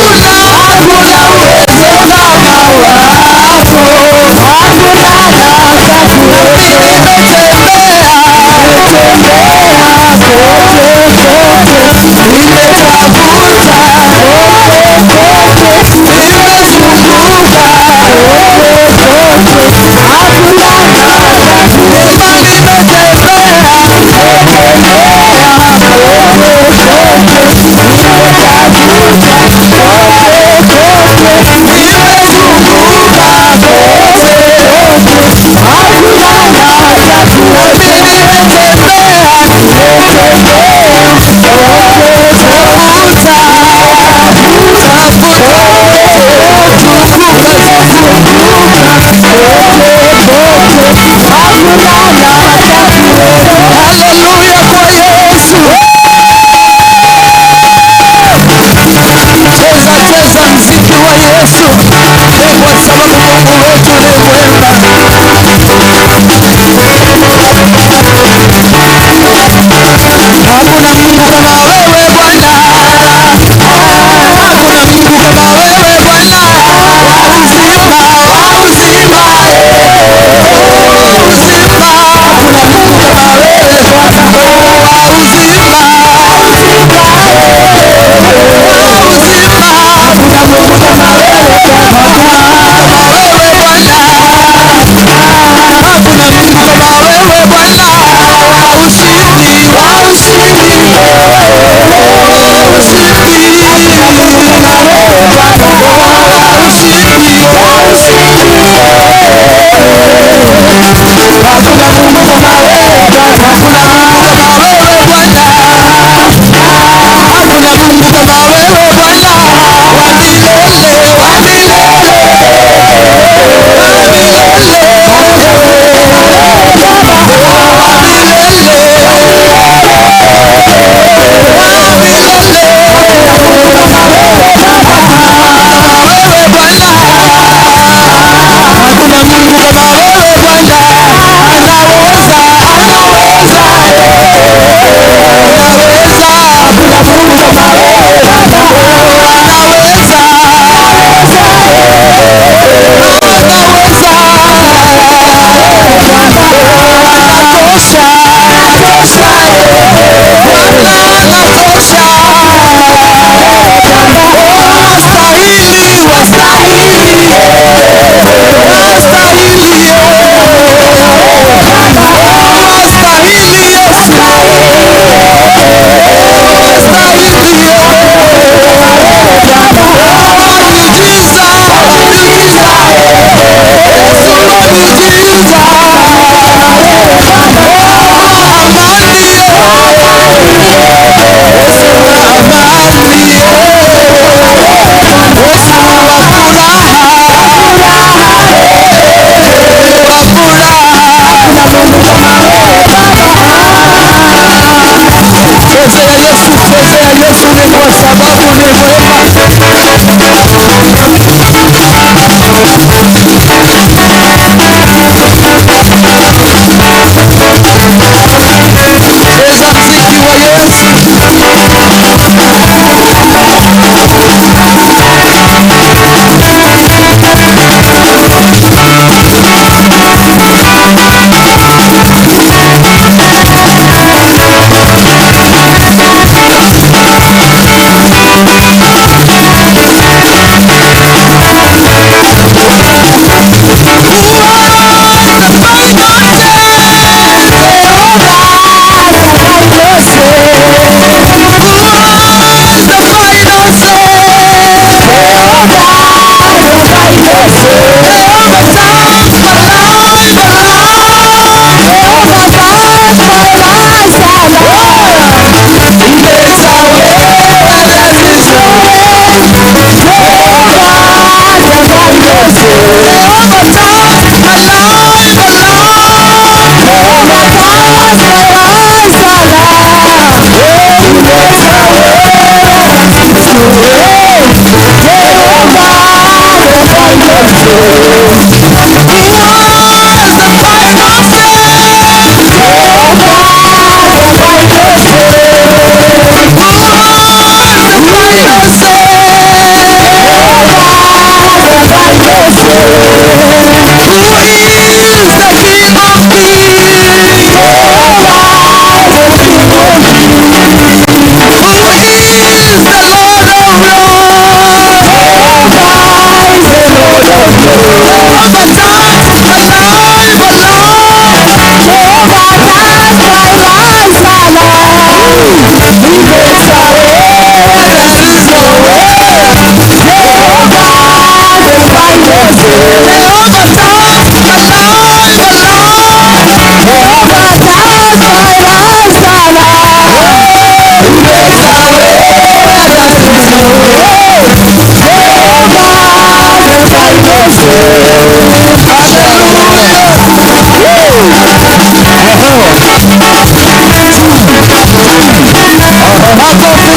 Hakuna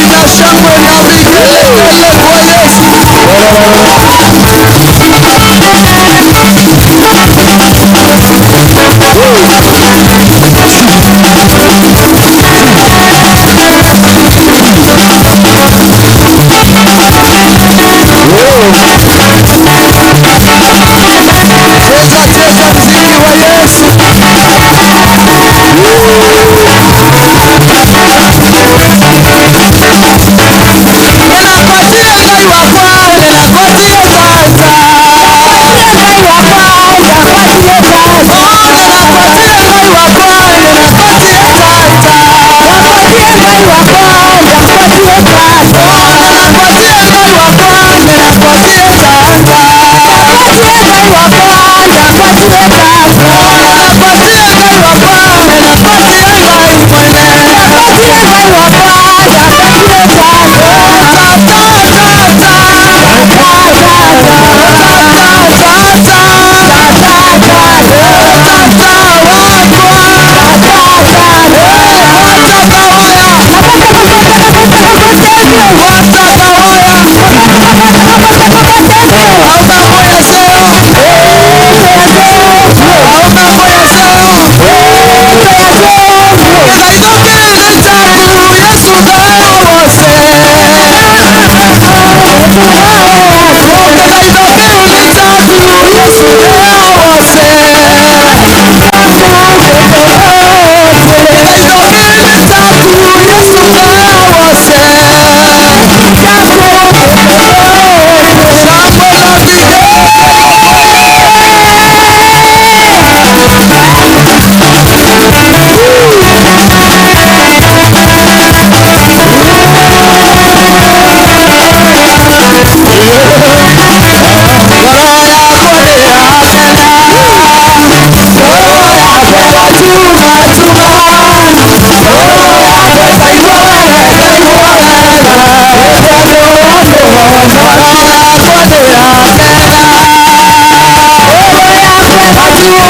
na shangwe na vigelegele kwa Yesu. Cheza mziki wa Yesu. Ninapatia ngai wa kwao, ninapatia sasa. Ninapatia ngai wa kwao, ninapatia sasa. Ninapatia ngai wa kwao, ninapatia sasa. Ninapatia ngai wa kwao, ninapatia sasa. Ninapatia ngai wa kwao, ninapatia sasa. Ninapatia ngai wa kwao, ninapatia sasa. Ninapatia ngai wa kwao, ninapatia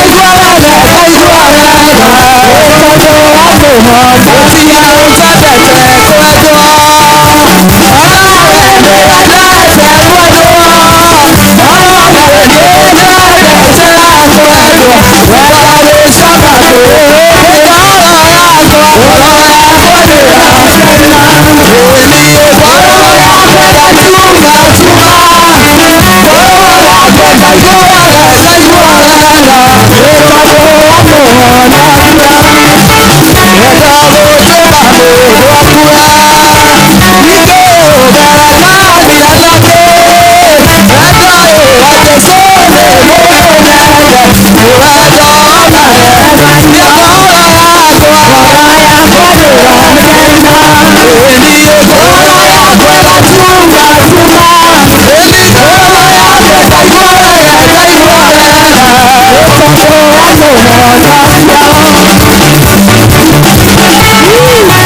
ngai mwene.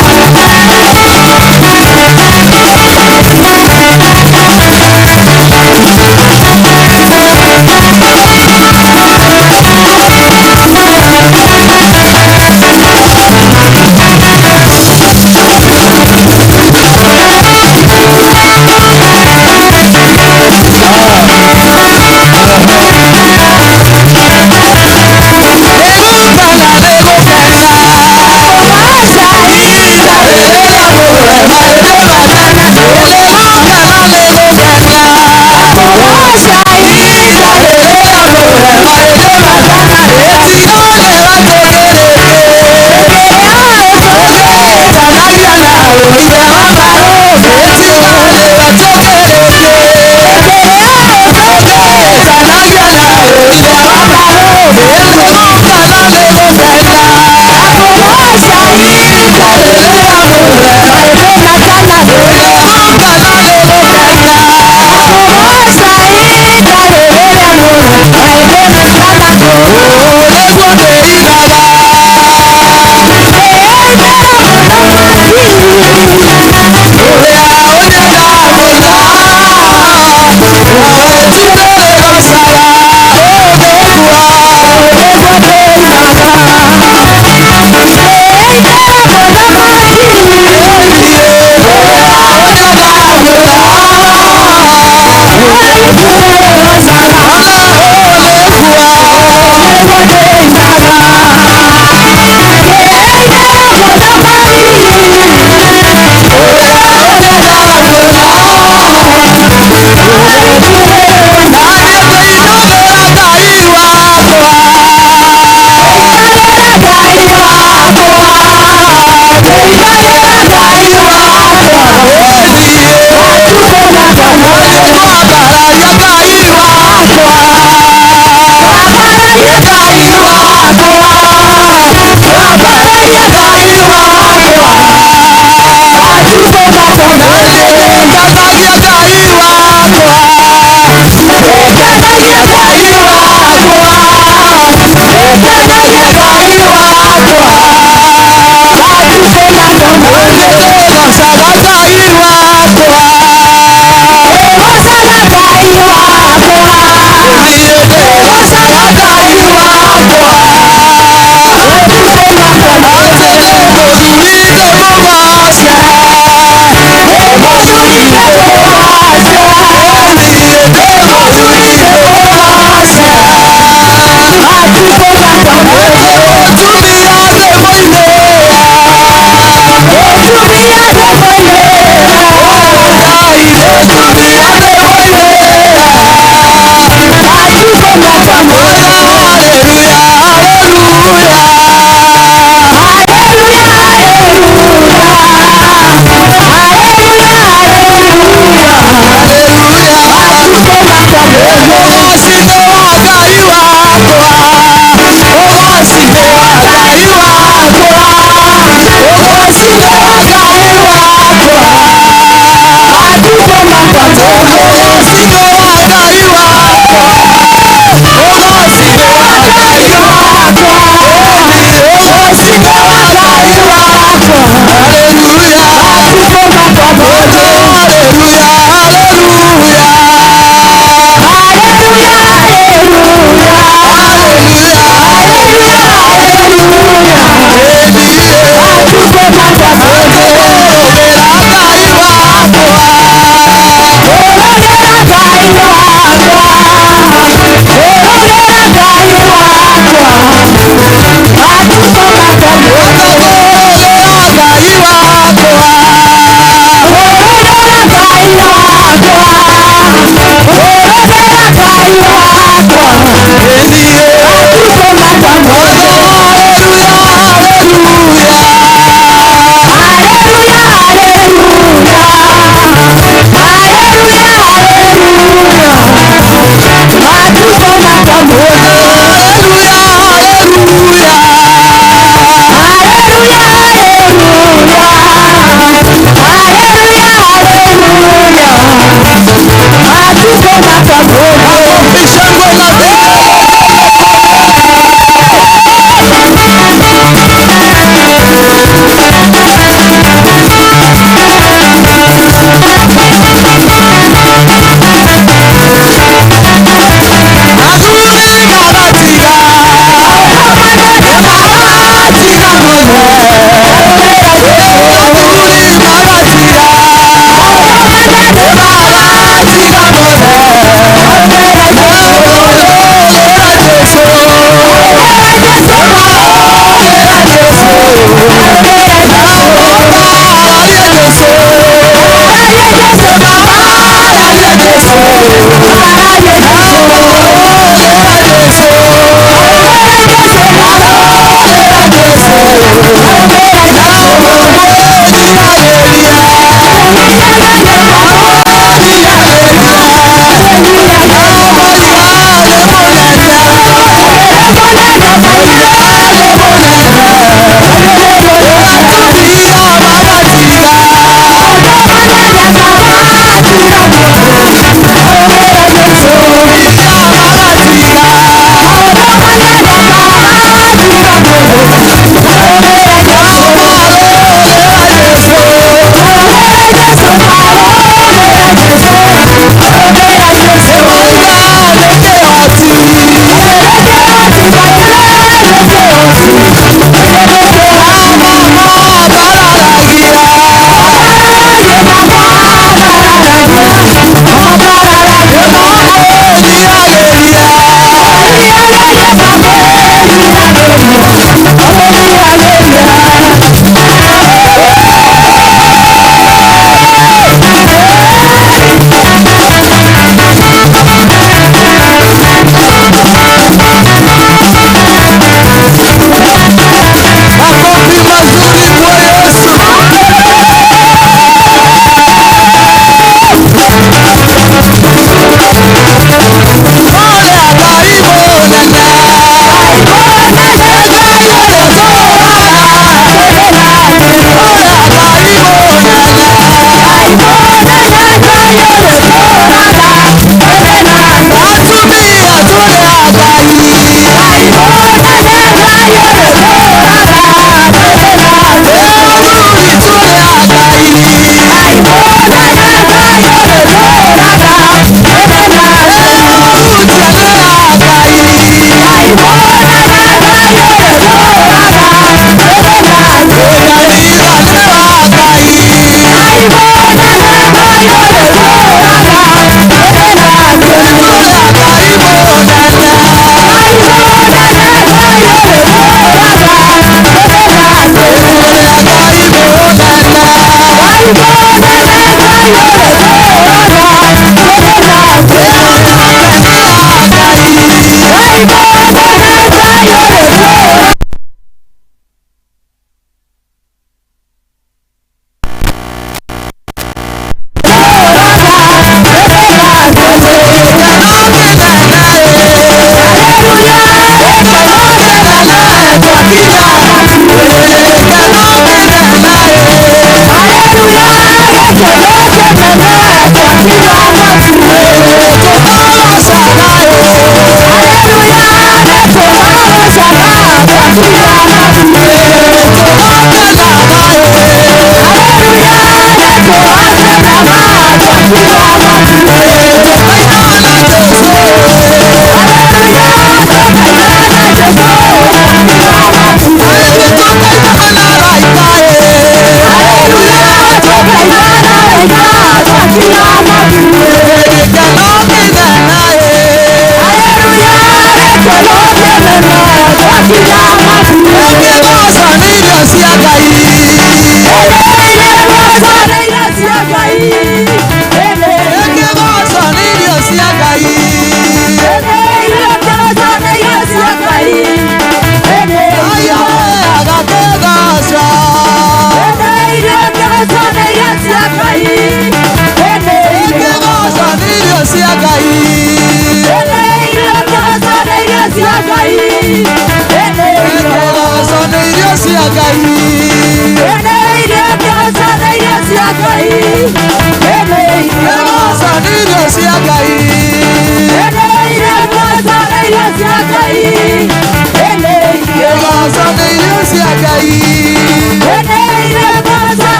Ninapatia ngai wa kwao, ninapatia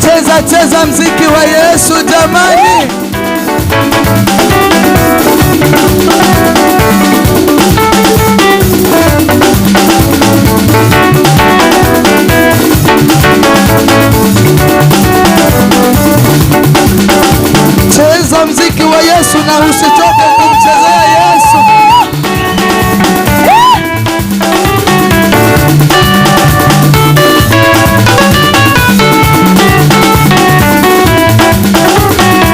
Cheza mziki wa Yesu jamani. Cheza mziki wa Yesu na usichoke kumchezea Yesu.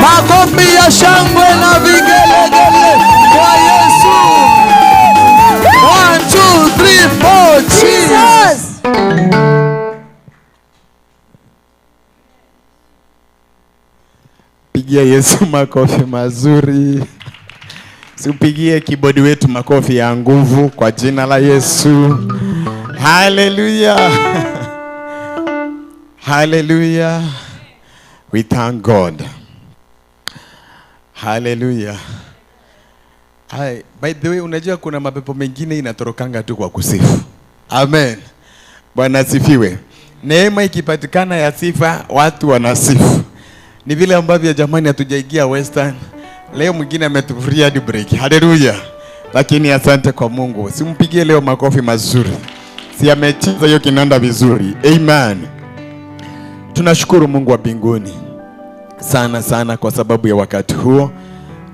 Makofi ya shangwe na vigelegele kwa Yesu. 1, 2, 3, 4, Jesus. Pigia Yesu makofi mazuri. Siupigie kibodi wetu makofi ya nguvu kwa jina la Yesu. Hallelujah. Hallelujah. We thank God. Hallelujah. Hai, by the way, unajua kuna mapepo mengine inatorokanga tu kwa kusifu. Amen. Bwana asifiwe. Neema ikipatikana ya sifa, watu wanasifu. Ni vile ambavyo jamani hatujaigia Western. Leo mwingine ametufuria hadi break. Hallelujah. Lakini asante kwa Mungu. Simpigie leo makofi mazuri. Si amecheza hiyo kinanda vizuri. Amen. Tunashukuru Mungu wa mbinguni sana sana kwa sababu ya wakati huo.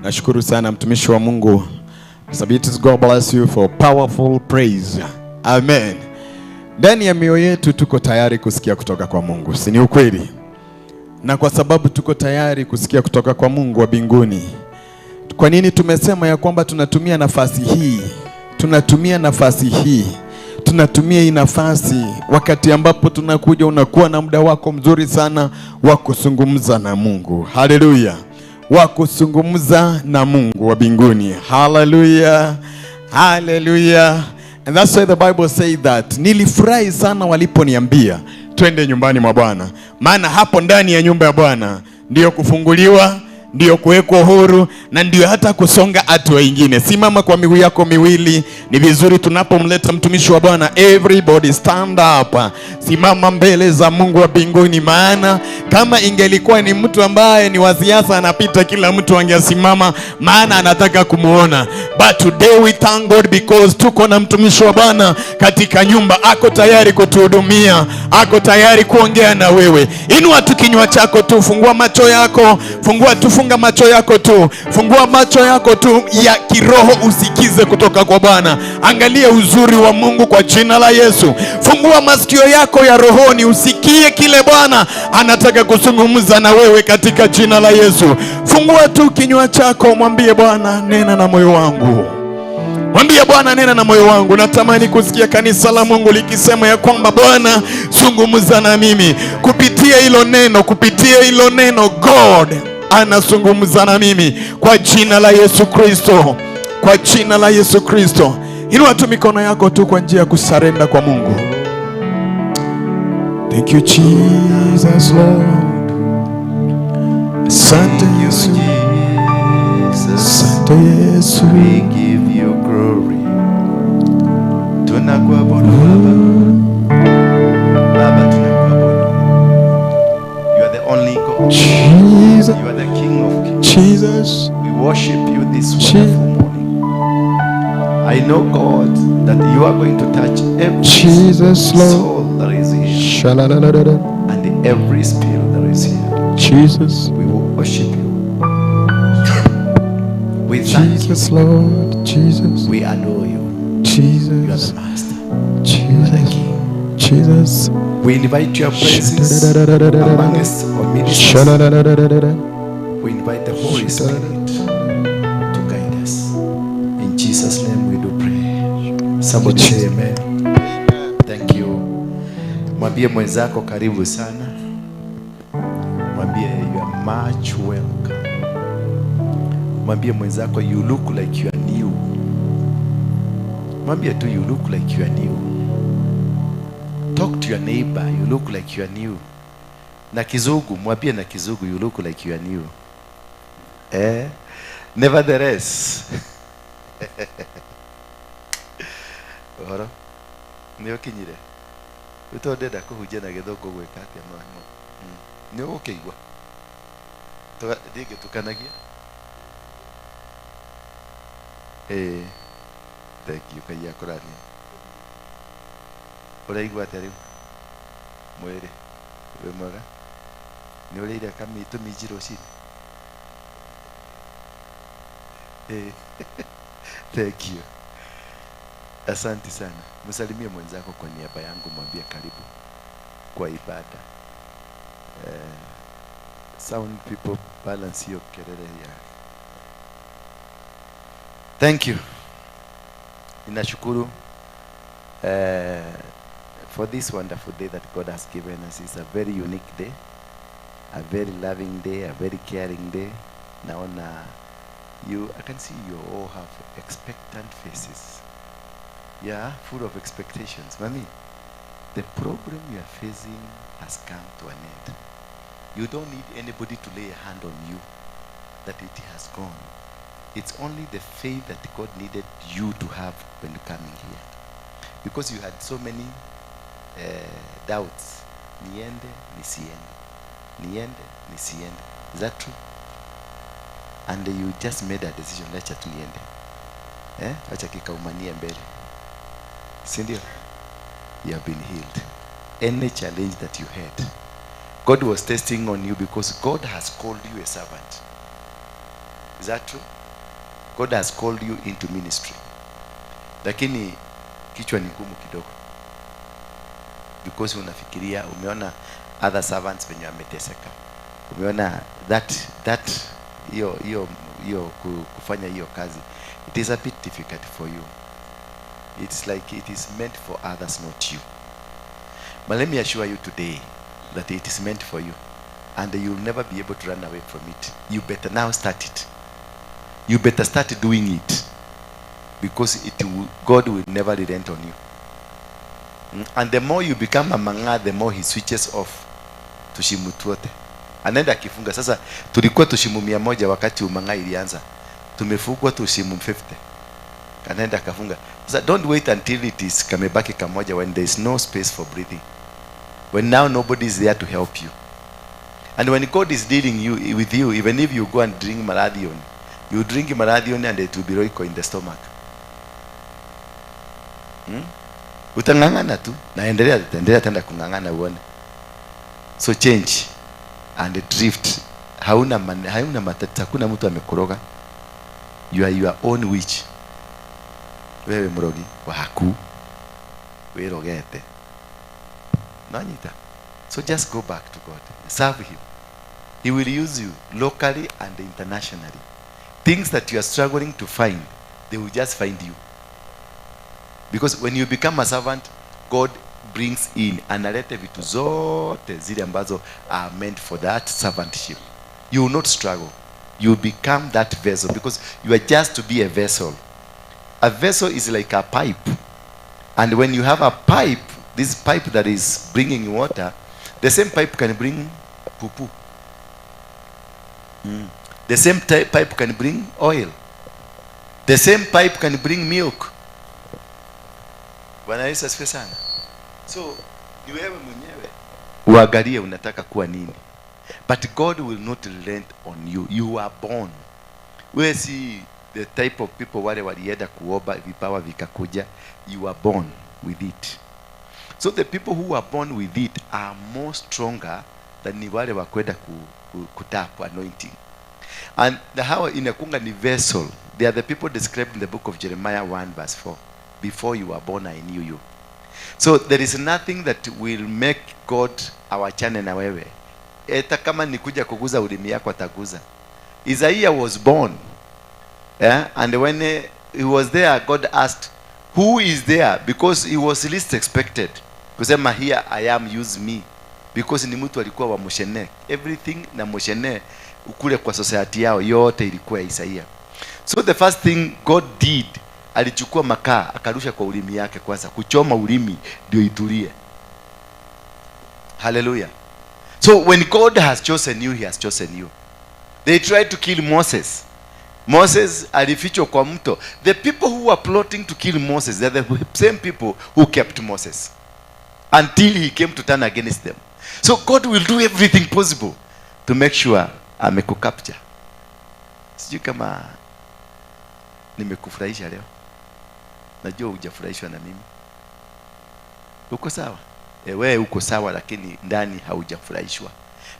Nashukuru sana mtumishi wa Mungu. Sabitus, God bless you for powerful praise. Amen. Ndani ya mioyo yetu tuko tayari kusikia kutoka kwa Mungu. Si ni ukweli? Na kwa sababu tuko tayari kusikia kutoka kwa Mungu wa mbinguni, kwa nini tumesema ya kwamba tunatumia nafasi hii? Tunatumia nafasi hii. Tunatumia hii nafasi wakati ambapo tunakuja, unakuwa na muda wako mzuri sana wa kuzungumza na Mungu. Hallelujah. Wa kuzungumza na Mungu wa mbinguni. Hallelujah. Hallelujah. And that's why the Bible says that nilifurahi sana waliponiambia twende nyumbani mwa Bwana. Maana hapo ndani ya nyumba ya Bwana ndio kufunguliwa, ndio kuwekwa huru, na ndio hata kusonga hatua nyingine. Simama kwa miguu yako miwili. Ni vizuri tunapomleta mtumishi wa Bwana, everybody stand up. Simama mbele za Mungu wa mbinguni, maana kama ingelikuwa ni mtu ambaye ni wa siasa anapita, kila mtu angesimama, maana anataka kumuona. But today we thank God because tuko na mtumishi wa Bwana katika nyumba. Ako tayari kutuhudumia, ako tayari kuongea na wewe. Inua tu kinywa chako tu, fungua macho yako, funga macho yako tu, fungua macho yako tu ya kiroho, usikize kutoka kwa Bwana. Angalia uzuri wa Mungu kwa jina la Yesu. Fungua masikio yako ya rohoni, usikie kile Bwana anataka kuzungumza na wewe katika jina la Yesu. Fungua tu kinywa chako, mwambie Bwana, nena na moyo wangu. Mwambie Bwana, nena na moyo wangu. Natamani kusikia kanisa la Mungu likisema ya kwamba Bwana, zungumza na mimi. Kupitia hilo neno God anazungumza na mimi kwa jina la Yesu Kristo. Kwa jina la Yesu Kristo. Inua tu mikono yako tu kwa njia ya kusarenda kwa Mungu. Thank you Jesus Lord. Asante Yesu. Asante Yesu. We give you glory. Tunakuabudu Baba, tunakuabudu. You are the only God. Jesus. You are the King of Kings. Jesus. We worship you this wonderful morning. I know, God, that you are going to touch every soul that is here and every spirit that is here. Jesus. We will worship you. We thank Jesus, you. Lord. Jesus. We adore you. Jesus. You are the Master. Jesus. You are the King. Jesus. We invite your presence amongst our ministers. We invite the Holy Spirit to guide us. In Jesus' name we do pray. Somebody say amen. Thank you. Mwambie mwenzako karibu sana. Mwambie you are much welcome. Mwambie mwenzako you look like you are new. Mwambie tu you look like you are new. Talk to your neighbor, you look like you are new. Na kizungu, mwambie na kizungu, you look like you are new. Nevertheless. Ohoro. Nio kinyire. Utondenda kuhunjia na githungu gwika atia no. Nio gukigwa. Dige tukanagia. Thank you kaya kurani. Uraigwa atari mwere we mwega ni urire kamitu mijiro shini. Thank you. Asante sana. Msalimie mwenzako kwa niaba yangu, mwambie karibu kwa ibada. Sound people balance hiyo kelele ya. Thank you. Ninashukuru for this wonderful day that God has given us. It's a very unique day, a very loving day, a very caring day. Naona I can see you all have expectant faces. Yeah, full of expectations. Mami, the problem you are facing has come to an end. You don't need anybody to lay a hand on you that it has gone. It's only the faith that God needed you to have when coming here. Because you had so many doubts. Niende, nisiende. Niende, nisiende. Is that true? And you just made a decision, lecha tu niende. Acha kikaumanie mbele. Sindio? You have been healed. Any challenge that you had, God was testing on you because God has called you a servant. Is that true? God has called you into ministry. Lakini kichwa ni ngumu kidogo. Because unafikiria, umeona other servants venye wameteseka. Umeona that hiyo kufanya hiyo kazi. It is a bit difficult for you. It's like it is meant for others, not you. But let me assure you today that it is meant for you. And you'll never be able to run away from it. You better now start it. You better start doing it. Because God will never relent on you. And the more you become a manga, the more he switches off tushimu tuote. Anaenda kifunga. Sasa tulikuwa tushimu 100 wakati umanga ilianza. Tumefugwa tushimu 50. Anaenda kafunga. Sasa don't wait until it is kamebaki kamoja when there is no space for breathing. When now nobody is there to help you. And when God is dealing with you, even if you go and drink malathion, you drink malathion and it will be roiko in the stomach. Utangangana tu na endelea tenda kungangana uone. So change and drift. Hauna matatizo, hakuna mtu amekoroga. You are your own witch. Wewe mrogi wa haku. Wewe rogete. Nanyita. So just go back to God. Serve him. He will use you locally and internationally. Things that you are struggling to find, they will just find you. Because when you become a servant, God brings in analete vitu zote zile ambazo are meant for that servantship. You will not struggle. You will become that vessel because you are just to be a vessel. A vessel is like a pipe. And when you have a pipe, this pipe that is bringing water, the same pipe can bring poo-poo. The same pipe can bring oil. The same pipe can bring milk. Bwana Yesu asifiwe sana. So, ni wewe mwenyewe uangalie unataka kuwa nini. But God will not relent on you. You are born. Wewe si the type of people wale walienda kuomba vipawa vikakuja. You are born with it. So the people who are born with it are more stronger than ni wale wakwenda kutap anointing. And the how inakunga ni vessel. They are the people described in the book of Jeremiah 1 verse 4. Before you were born, I knew you. So there is nothing that will make God awachane na wewe. Eta kama nikuja kuguza ulimi yako ataguza. Isaiah was born. And when he was there, God asked, who is there? Because he was least expected. Kusema here I am, use me. Because ni mtu alikuwa wa Moshene. Everything na Moshene ukule kwa society yao yote ilikuwa Isaiah. So the first thing God did, alichukua makaa akarusha kwa ulimi yake kwanza, kuchoma ulimi ndio itulie. Hallelujah. So when God has chosen you, he has chosen you. They tried to kill Moses. Moses alifichwa kwa mto. The people who were plotting to kill Moses, they are the same people who kept Moses until he came to turn against them. So God will do everything possible to make sure amekukapture. Sijui kama nimekufurahisha leo. Najua hujafurahishwa na mimi. Uko sawa? Wewe uko sawa lakini ndani haujafurahishwa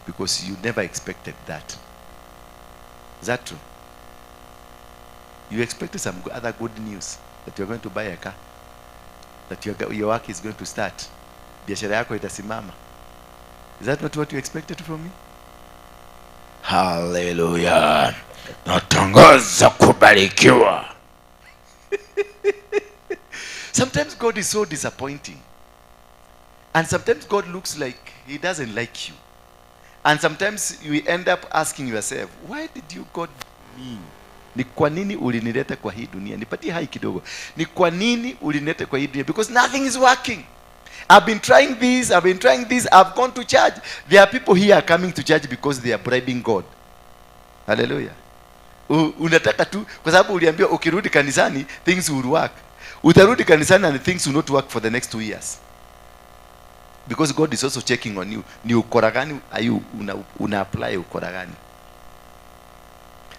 because you never expected that. Is that true? You expected some other good news that you are going to buy a car, that your work is going to start, biashara yako itasimama. Is that not what you expected from me? Hallelujah. Natangaza kubarikiwa. Sometimes God is so disappointing. And sometimes God looks like he doesn't like you. And sometimes you end up asking yourself, why did you God me? Ni kwa nini ulinileta kwa hii dunia? Nipatie hai kidogo. Ni kwa nini ulinileta kwa hii dunia? Because nothing is working. I've been trying this, I've gone to church. There are people here coming to church because they are bribing God. Hallelujah. Unataka tu kwa sababu uliambiwa ukirudi kanisani things will work. Utarudi kanisani and things will not work for the next 2 years. Because God is also checking on you. Ni ukora gani una apply ukora gani?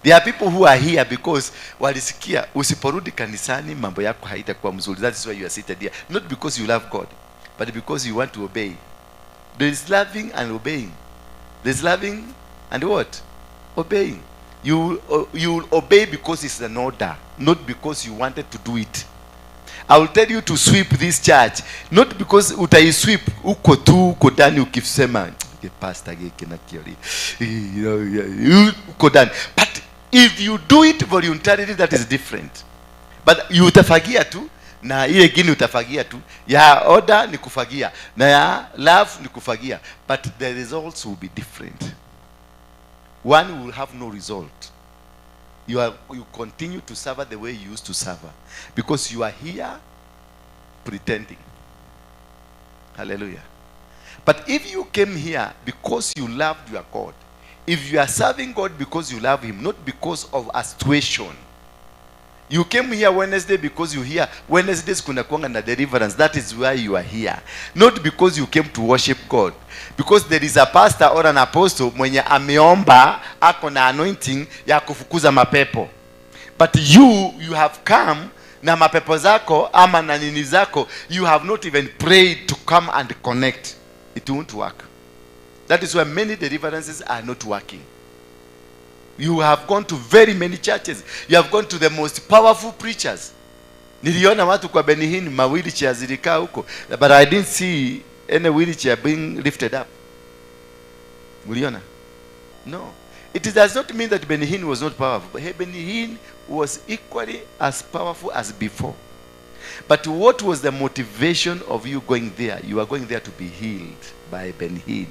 There are people who are here because walisikia usiporudi kanisani mambo yako haitakuwa mzuri. That is why you are seated here. Not because you love God, but because you want to obey. There is loving and obeying. There is loving and what? Obeying. You will obey because it's an order, not because you wanted to do it. I will tell you to sweep this church, not because utaisweep uko tu uko ndani ukisema pastor kina kiori uko ndani. But if you do it voluntarily, that is different. But you utafagia tu na ile gini utafagia tu. Ya order ni kufagia na ya love ni kufagia, but the results will be different. One will have no result. You continue to suffer the way you used to suffer because you are here pretending. Hallelujah. But if you came here because you loved your God, if you are serving God because you love him, not because of a situation. You came here Wednesday because you hear Wednesdays kuna kuanga na deliverance. That is why you are here. Not because you came to worship God. Because there is a pastor or an apostle mwenye ameomba ako na anointing ya kufukuza mapepo. But you have come na mapepo zako ama na nini zako, you have not even prayed to come and connect. It won't work. That is why many deliverances are not working. You have gone to very many churches. You have gone to the most powerful preachers. Niliona watu kwa Benihin wheelchair zilikaa huko, but I didn't see any wheelchair being lifted up. Uliona? No. It does not mean that Benihin was not powerful. But Benihin was equally as powerful as before. But what was the motivation of you going there? You are going there to be healed by Benihin.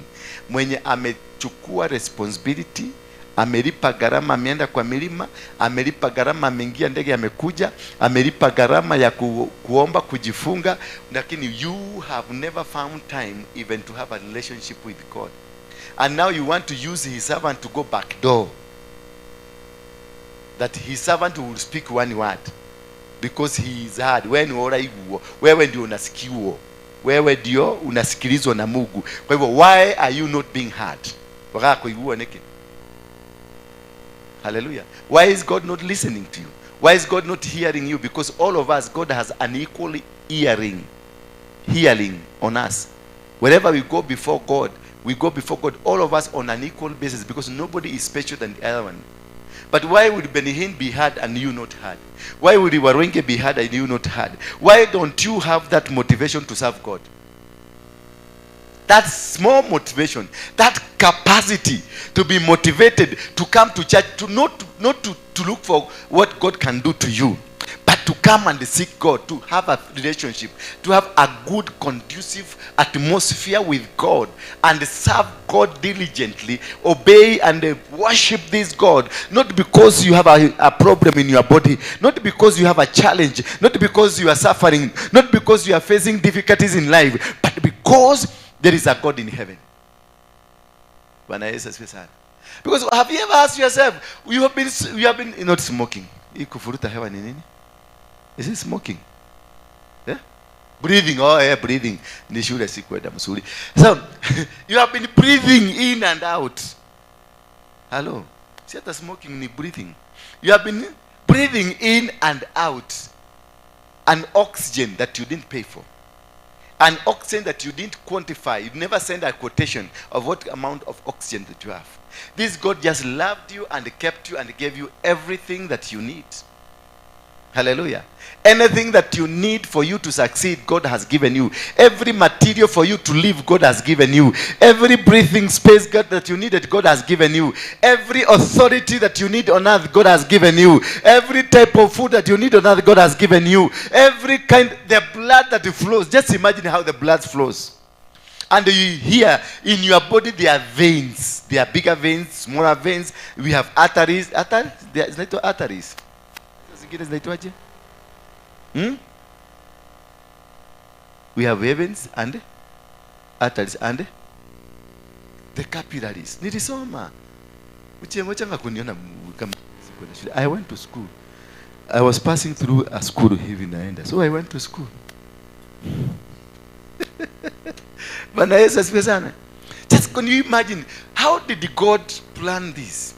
Mwenye amechukua responsibility, amelipa gharama, ameenda kwa milima, amelipa gharama, ameingia ndege, amekuja, amelipa gharama ya kuomba, kujifunga, lakini you have never found time even to have a relationship with God. And now you want to use his servant to go back door. That his servant will speak one word. Because he is hard. Wewe ndio unasikiwa. Wewe ndio unasikilizwa na Mungu. Kwa hivyo, why are you not being heard? Wakaka kuigua neke. Hallelujah. Why is God not listening to you? Why is God not hearing you? Because all of us, God has an equal hearing on us. Wherever we go before God, all of us on an equal basis, because nobody is special than the other one. But why would Benihin be heard and you not heard? Why would Waruinge be heard and you not heard? Why don't you have that motivation to serve God? That small motivation, that capacity to be motivated to come to church, to not to look for what God can do to you, but to come and seek God, to have a relationship, to have a good, conducive atmosphere with God, and serve God diligently, obey and worship this God, not because you have a problem in your body, not because you have a challenge, not because you are suffering, not because you are facing difficulties in life, but because there is a God in heaven. Because have you ever asked yourself, you have been not smoking? Is it smoking? Yeah? Breathing, breathing. So, you have been breathing in and out. Hello? See that smoking ni breathing. You have been breathing in and out. An oxygen that you didn't pay for. An oxygen that you didn't quantify. You never send a quotation of what amount of oxygen that you have. This God just loved you and kept you and gave you everything that you need. Hallelujah. Anything that you need for you to succeed, God has given you. Every material for you to live, God has given you. Every breathing space that you needed, God has given you. Every authority that you need on earth, God has given you. Every type of food that you need on earth, God has given you. Every kind, the blood that flows. Just imagine how the blood flows. And you hear in your body there are veins. There are bigger veins, smaller veins. We have arteries. There is little arteries. We have veins and arteries and the capillaries. Nilisoma. Uchengo changa kuniona kama kwenda shule. I went to school. I was passing through a school hivi naenda. So I went to school. Bwana Yesu asifiwe sana. Just can you imagine, how did God plan this?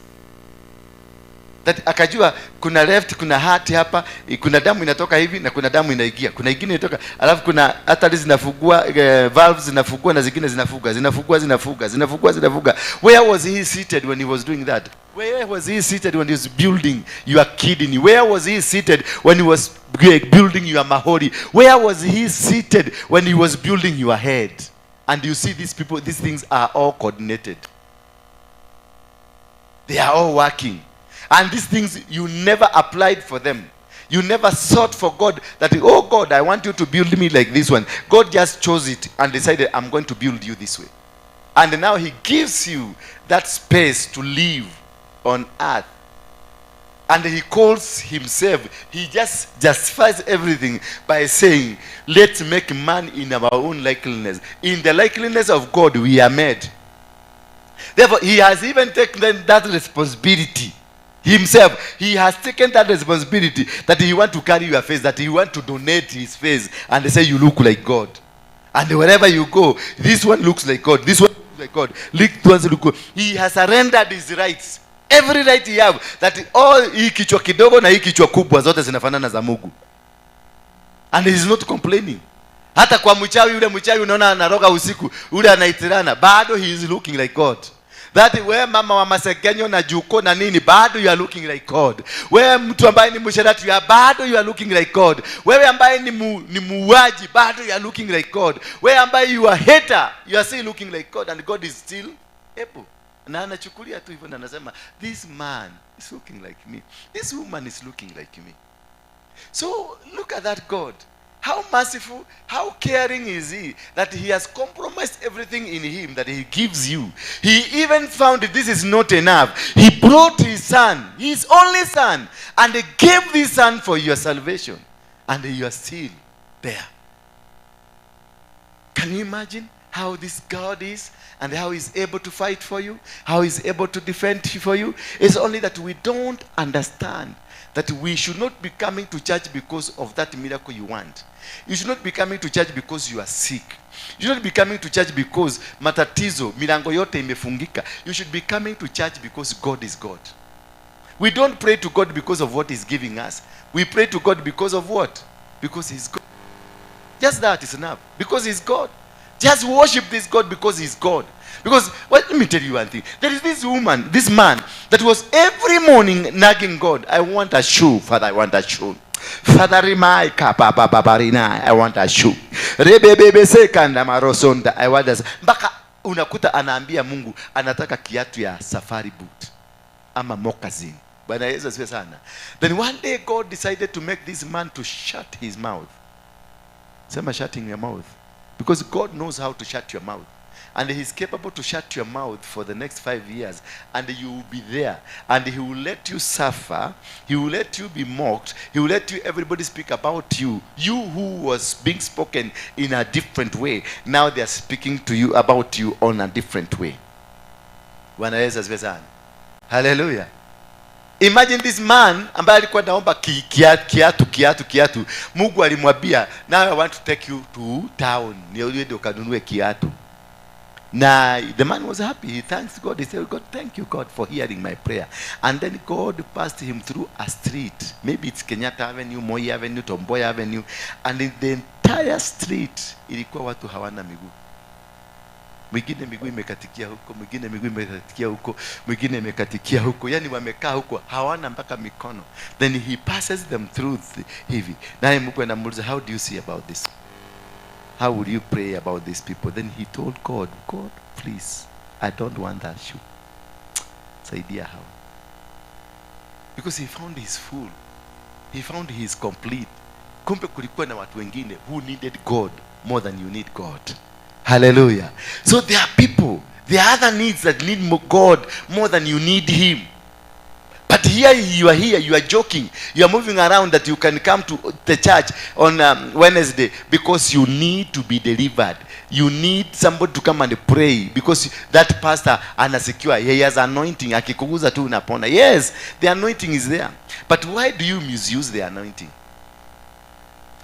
That akajua kuna left, kuna heart hapa, kuna damu inatoka hivi na kuna damu inaingia. Kuna ingine inatoka, alafu kuna arteries zinafungua, valves zinafungua na zingine zinafuga. Where was he seated when he was doing that? Where was he seated when he was building your kidney? Where was he seated when he was building your mahori? Where was he seated when he was building your head? And you see these people, these things are all coordinated. They are all working. And these things, you never applied for them. You never sought for God that, oh God, I want you to build me like this one. God just chose it and decided, I'm going to build you this way. And now he gives you that space to live on earth. And he calls himself, he just justifies everything by saying, let's make man in our own likeness. In the likeness of God we are made. Therefore, he has even taken that responsibility himself. He has taken that responsibility that he want to carry your face, that he want to donate his face, and they say you look like God. And wherever you go, this one looks like God, this one looks like God, this one looks like God. He has surrendered his rights. Every right he have, that all hii kichwa kidogo na hii kichwa kubwa zote zinafanana za Mungu. And he is not complaining. Hata kwa mchawi, yule mchawi unaona anaroga usiku, yule anaitirana, bado he is looking like God. That wewe mama wa masegenyo na juko na nini, bado you are looking like God. Wewe mtu ambaye ni msherati, bado you are looking like God. Wewe ambaye ni muuaji, bado you are looking like God. Wewe ambaye you are hater, you are still looking like God, and God is still able. Na anachukulia tu hivyo na anasema, this man is looking like me, this woman is looking like me. So look at that God. How merciful, how caring is he, that he has compromised everything in him that he gives you. He even found that this is not enough. He brought his son, his only son, and he gave this son for your salvation. And you are still there. Can you imagine how this God is, and how he's able to fight for you, how he's able to defend for you? It's only that we don't understand that we should not be coming to church because of that miracle you want. You should not be coming to church because you are sick. You should not be coming to church because matatizo, milango yote imefungika. You should be coming to church because God is God. We don't pray to God because of what he's giving us. We pray to God because of what? Because he's God. Just that is enough. Because he's God. Just worship this God because he's God. Because, well, let me tell you one thing. There is this woman, this man, that was every morning nagging God. I want a shoe, Father, I want a shoe. Father, I want a shoe. I want a... Mpaka unakuta anaambia Mungu anataka kiatu ya safari boot ama moccasin. Bwana Yesu asifiwe sana. Then one day God decided to make this man to shut his mouth. Sema shutting your mouth. Because God knows how to shut your mouth. And he's capable to shut your mouth for the next 5 years. And you will be there. And he will let you suffer. He will let you be mocked. He will let you, everybody speak about you. You who was being spoken in a different way. Now they are speaking to you about you on a different way. Bwana Yesu asifiwe sana. Hallelujah. Imagine this man ambaye alikuwa naomba kiatu. Mungu alimwambia, now I want to take you to town. Niende ukanunue kiatu. Now the man was happy. He thanks God. He said, God, thank you, God, for hearing my prayer. And then God passed him through a street. Maybe it's Kenyatta Avenue, Moi Avenue, Tomboy Avenue. And in the entire street, ilikuwa watu hawana miguu. Mwingine miguu imekatikia huko, mwingine miguu imekatikia huko, mwingine imekatikia huko. Yani wamekaa huko, hawana mpaka mikono. Then he passes them through hivi. Naye Mungu anamuuliza, how do you see about this? How would you pray about these people? Then he told God, God, please, I don't want that shoe. Saidia how? Because he found he's full. He found he's complete. Kumbe kulikuwa na watu wengine who needed God more than you need God. Hallelujah. So there are people, there are other needs that need God more than you need him. But here, you are joking. You are moving around that you can come to the church on Wednesday because you need to be delivered. You need somebody to come and pray because that pastor anasecure. He has anointing. Akikuguza tu unapona. Yes, the anointing is there. But why do you misuse the anointing?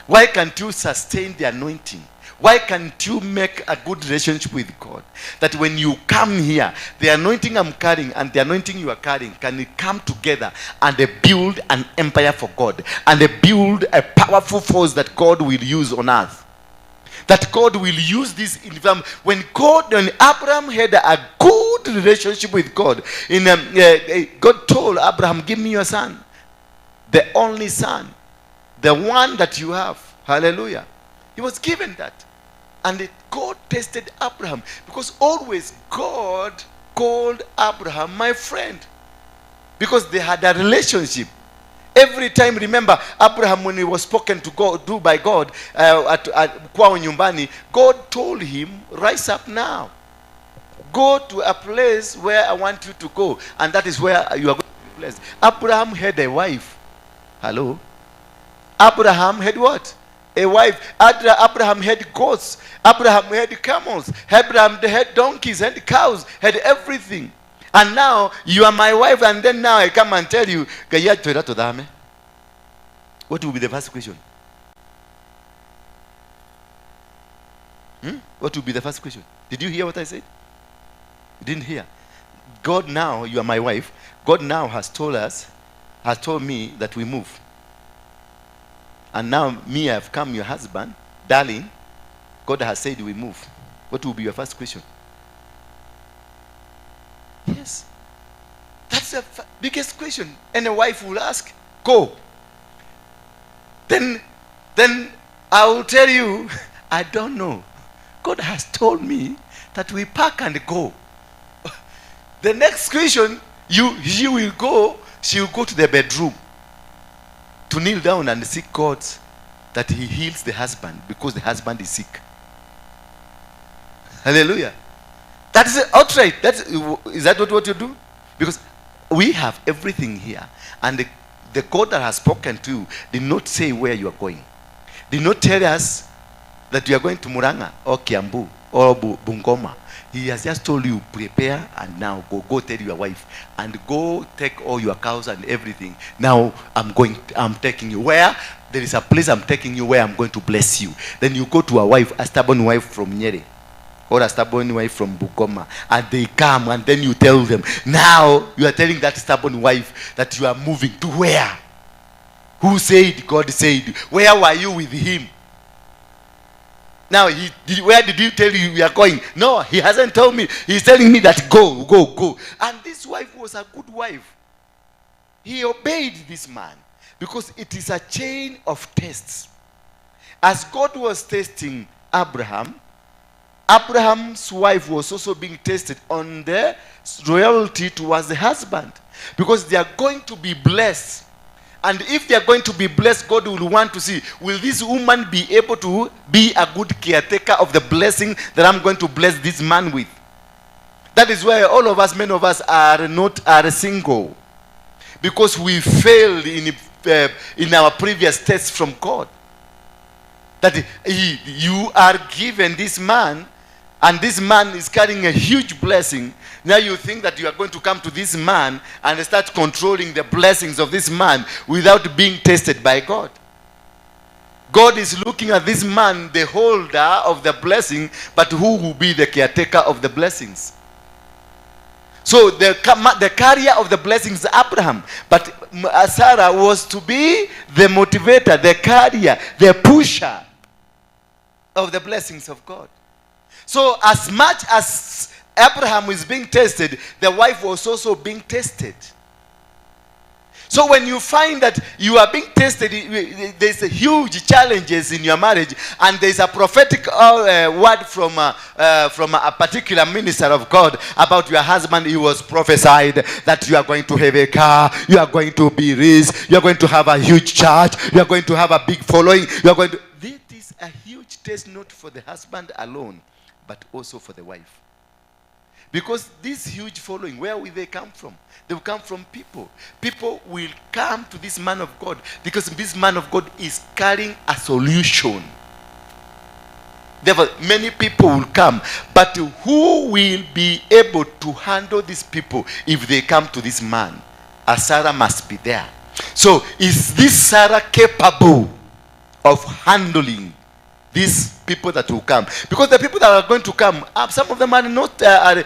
Why can't you sustain the anointing? Why can't you make a good relationship with God? That when you come here, the anointing I'm carrying and the anointing you are carrying can come together and they build an empire for God. And they build a powerful force that God will use on earth. That God will use this in when Abraham had a good relationship with God, God told Abraham, give me your son, the only son, the one that you have. Hallelujah. He was given that. And God tested Abraham because always God called Abraham my friend because they had a relationship. Every time, remember, Abraham, when he was spoken to God, by God at kwao nyumbani, God told him, rise up now. Go to a place where I want you to go. And that is where you are going to be blessed. Abraham had a wife. Hello? Abraham had what? A wife. Abraham had goats. Abraham had camels. Abraham had donkeys, had cows, had everything. And now you are my wife, and then now I come and tell you, what will be the first question? What will be the first question? Did you hear what I said? You didn't hear. God, now you are my wife. God now has told me that we move. And now me, I have come your husband, darling. God has said we move. What will be your first question? Yes. That's the biggest question. And a wife will ask, go. Then I will tell you, I don't know. God has told me that we pack and go. The next question, she will go to the bedroom to kneel down and seek God that he heals the husband because the husband is sick. Hallelujah. That is outright. Is that what you do? Because we have everything here. And the God that has spoken to you did not say where you are going. Did not tell us that you are going to Muranga or Kiambu or Bungoma. He has just told you, prepare and now go tell your wife and go take all your cows and everything. Now I'm taking you. Where? There is a place I'm taking you where I'm going to bless you. Then you go to a wife, a stubborn wife from Nyeri or a stubborn wife from Bungoma, and they come and then you tell them, now you are telling that stubborn wife that you are moving to where? Who said? God said. Where were you with him? Now, where did he tell you we are going? No, he hasn't told me. He's telling me that go. And this wife was a good wife. He obeyed this man because it is a chain of tests. As God was testing Abraham, Abraham's wife was also being tested on their loyalty towards the husband because they are going to be blessed. And if they are going to be blessed, God will want to see, will this woman be able to be a good caretaker of the blessing that I'm going to bless this man with? That is why all of us, many of us are single. Because we failed in our previous tests from God. That you are given this man, and this man is carrying a huge blessing. Now you think that you are going to come to this man and start controlling the blessings of this man without being tested by God. God is looking at this man, the holder of the blessing, but who will be the caretaker of the blessings? So the carrier of the blessings is Abraham, but Sarah was to be the motivator, the carrier, the pusher of the blessings of God. So as much as Abraham is being tested, the wife was also being tested. So when you find that you are being tested, there's huge challenges in your marriage, and there's a prophetic word from a particular minister of God about your husband. He was prophesied that you are going to have a car, you are going to be rich, you are going to have a huge church, you are going to have a big following. This is a huge test, not for the husband alone, but also for the wife. Because this huge following, where will they come from? They will come from people. People will come to this man of God because this man of God is carrying a solution. Therefore, many people will come. But who will be able to handle these people if they come to this man? A Sarah must be there. So, is this Sarah capable of handling these people that will come? Because the people that are going to come, some of them are not are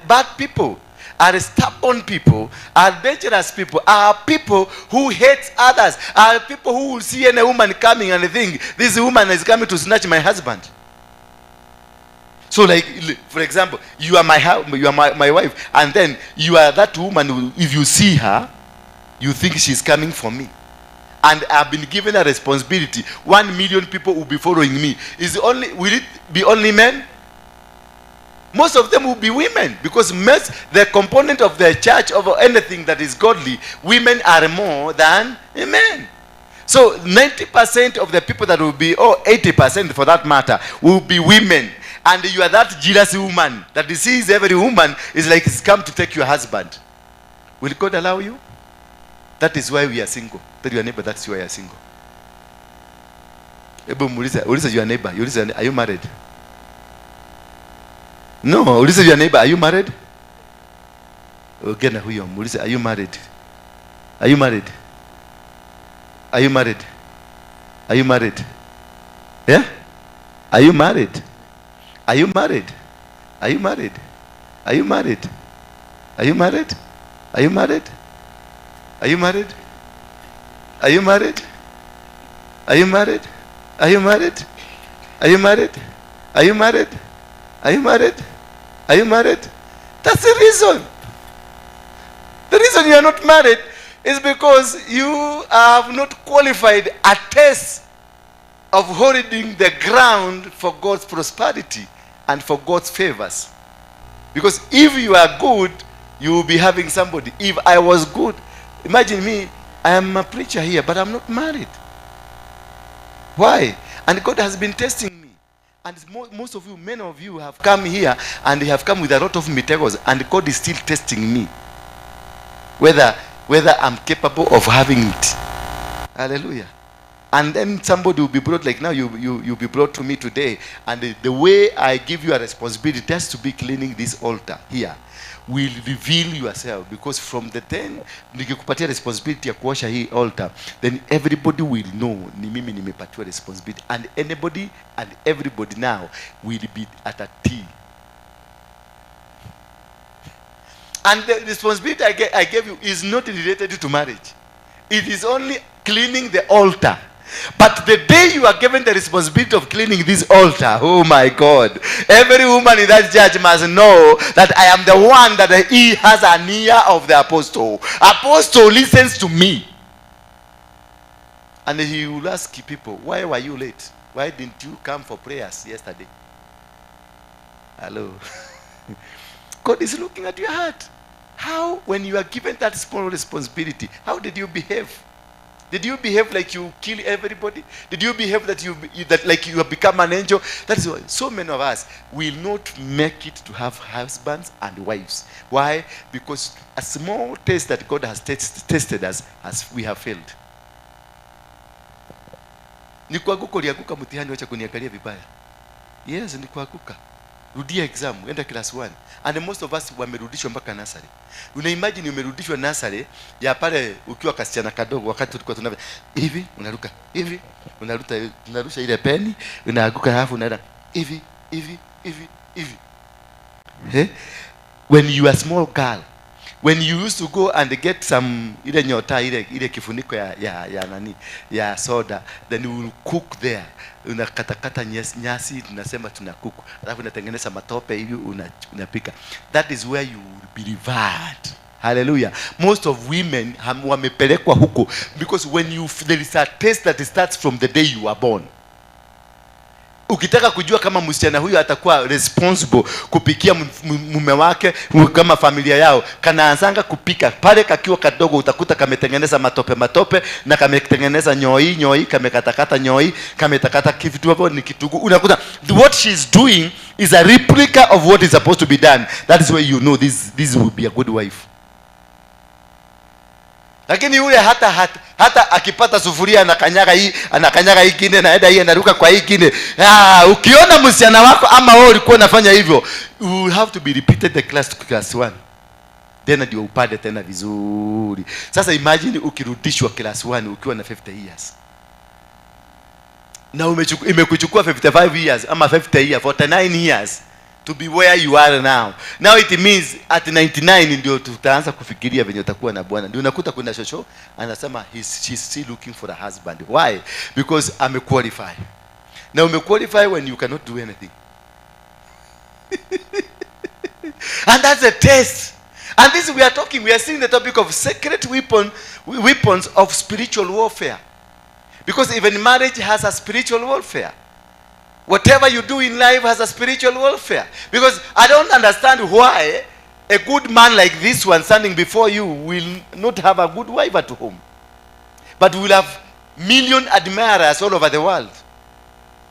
bad people, are stubborn people, are dangerous people, are people who hate others, are people who will see any woman coming and think, this woman is coming to snatch my husband. So, like, for example, you are my wife, and then you are that woman who, if you see her, you think she's coming for me. And I've been given a responsibility. 1 million people will be following me. Will it be only men? Most of them will be women, because the component of the church of anything that is godly, women are more than men. So 90% of the people that will be, 80% for that matter, will be women. And you are that jealous woman that sees every woman is like it's come to take your husband. Will God allow you? That is why we are single. Tell your neighbor, that's why you are single. Ulisa your neighbor. Are you married? No, Ulisa your neighbor, are you married? Again, are you married? Are you married? Are you married? Are you married? Yeah? Are you married? Are you married? Are you married? Are you married? Are you married? Are you married? Are you married? Are you married? Are you married? Are you married? Are you married? Are you married? Are you married? Are you married? That's the reason. The reason you are not married is because you have not qualified a test of holding the ground for God's prosperity and for God's favors. Because if you are good, you will be having somebody. If I was good, imagine me, I am a preacher here, but I'm not married. Why? And God has been testing me. And most of you, many of you have come here and they have come with a lot of mitegos, and God is still testing me. Whether I'm capable of having it. Hallelujah. And then somebody will be brought, like now you'll be brought to me today, and the way I give you a responsibility, it has to be cleaning this altar here, will reveal yourself. Because from the 10 nikikupatia responsibility ya kuosha hii altar, then everybody will know ni mimi nimepatiwa responsibility, and anybody and everybody now will be at a T. And the responsibility I gave you is not related to marriage. It is only cleaning the altar. But the day you are given the responsibility of cleaning this altar, oh my God, every woman in that church must know that I am the one that he has an ear of the apostle. Apostle listens to me. And he will ask people, why were you late? Why didn't you come for prayers yesterday? Hello. God is looking at your heart. How, when you are given that small responsibility, how did you behave? Did you behave like you kill everybody? Did you behave that like you have become an angel? That is why so many of us will not make it to have husbands and wives. Why? Because a small test that God has tested us, as we have failed. Ni kuanguka ulianguka mtihani, wacha kuniangalia vibaya. Yes, ni kuanguka. Rudia exam, enda class 1. And most of us wamerudishwa mpaka nursery. Una imagine umerudishwa nursery ya pale ukiwa kasichana kadogo, wakati tulikuwa tunavyo hivi, unaruka hivi, unarusha ile peni, unaanguka halafu unaenda hivi. When you are a small girl, when you used to go and get some ile nyota ile kifuniko ya soda, then you will cook there. Unakatakata nyasi, tunasema tunacook, alafu unatengeneza matope hivi unapika. That is where you will be revered. Hallelujah. Most of women wamepelekwa huko because there is a test that starts from the day you are born. Ukitaka kujua kama msichana huyu atakuwa responsible kupikia mume wake kama familia yao, kanaanzanga kupika pale kakiwa kadogo, utakuta kametengeneza matope na kametengeneza nyoi, kamekatakata nyoi, kametakata kitu hapo ni kitugu. Unakuta what she is doing is a replica of what is supposed to be done. That is why you know this will be a good wife. Lakini yule hata akipata sufuria anakanyaga hii kine naenda hii anaruka kwa hii kine. Ukiona msichana wako ama wewe ulikuwa unafanya hivyo, you will have to be repeated the class 1. Tena ndio upande tena vizuri. Sasa imagine ukirudishwa class 1 ukiwa na 50 years. Na imekuchukua 55 years ama 50 years, 49 years to be where you are now. Now it means at 99 ndio tutaanza kufikiria venye utakuwa na bwana. Ndio unakuta kuna shosho anasema she's still looking for a husband. Why? Because qualify. Now qualify when you cannot do anything. And that's a test. And this we are seeing the topic of secret weapons of spiritual warfare. Because even marriage has a spiritual warfare. Whatever you do in life has a spiritual warfare. Because I don't understand why a good man like this one standing before you will not have a good wife at home. But will have million admirers all over the world.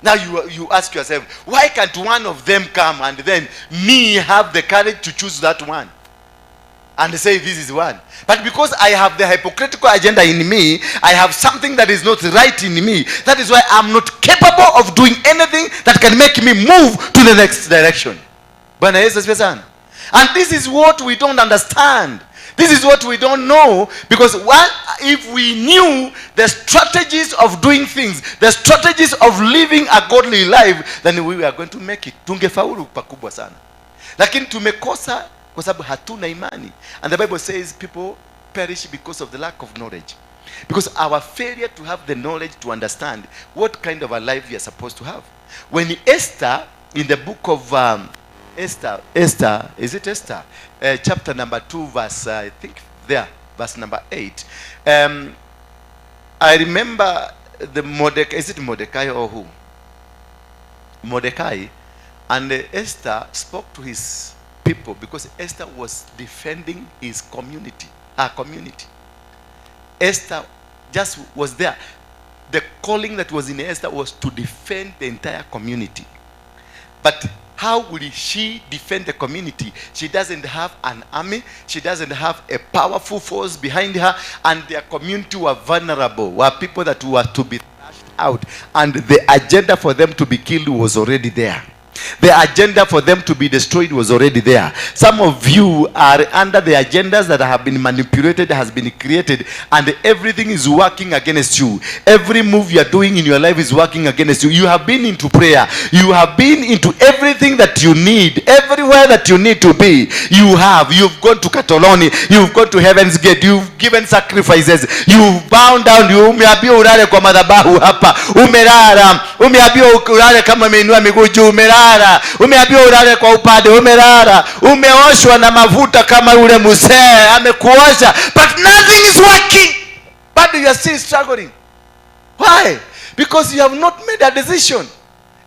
Now you ask yourself, why can't one of them come and then me have the courage to choose that one? And say this is one. But because I have the hypocritical agenda in me, I have something that is not right in me. That is why I'm not capable of doing anything that can make me move to the next direction. And this is what we don't understand. This is what we don't know. Because if we knew the strategies of doing things, the strategies of living a godly life, then we are going to make it. Tungefaulu pakubwa sana. Lakini tumekosa kwa sababu hatuna imani. And the Bible says people perish because of the lack of knowledge. Because our failure to have the knowledge to understand what kind of a life we are supposed to have. When Esther, in the book of Esther, is it Esther? Chapter number 2, verse, I think there, verse number 8. I remember the Mordecai, is it Mordecai or who? Mordecai. And Esther spoke to his people because Esther was defending his community, her community. Esther just was there. The calling that was in Esther was to defend the entire community. But how will she defend the community? She doesn't have an army. She doesn't have a powerful force behind her. And their community were vulnerable, were people that were to be thrashed out. And the agenda for them to be killed was already there. The agenda for them to be destroyed was already there. Some of you are under the agendas that have been manipulated, has been created, and everything is working against you. Every move you are doing in your life is working against you. You have been into prayer. You have been into everything that you need. Everywhere that you need to be, you have. You've gone to Katoloni. You've gone to Heaven's Gate. You've given sacrifices. You've bound down. Umeambiwa ulale kwa madhabahu hapa. Umelala. Umeambiwa ulale kama umeinua miguu juu. Umelala. Umeambiwa ulale kwa upande, umelala. Umeoshwa na mafuta kama yule mzee amekuosha, but nothing is working. But you are still struggling. Why? Because you have not made a decision.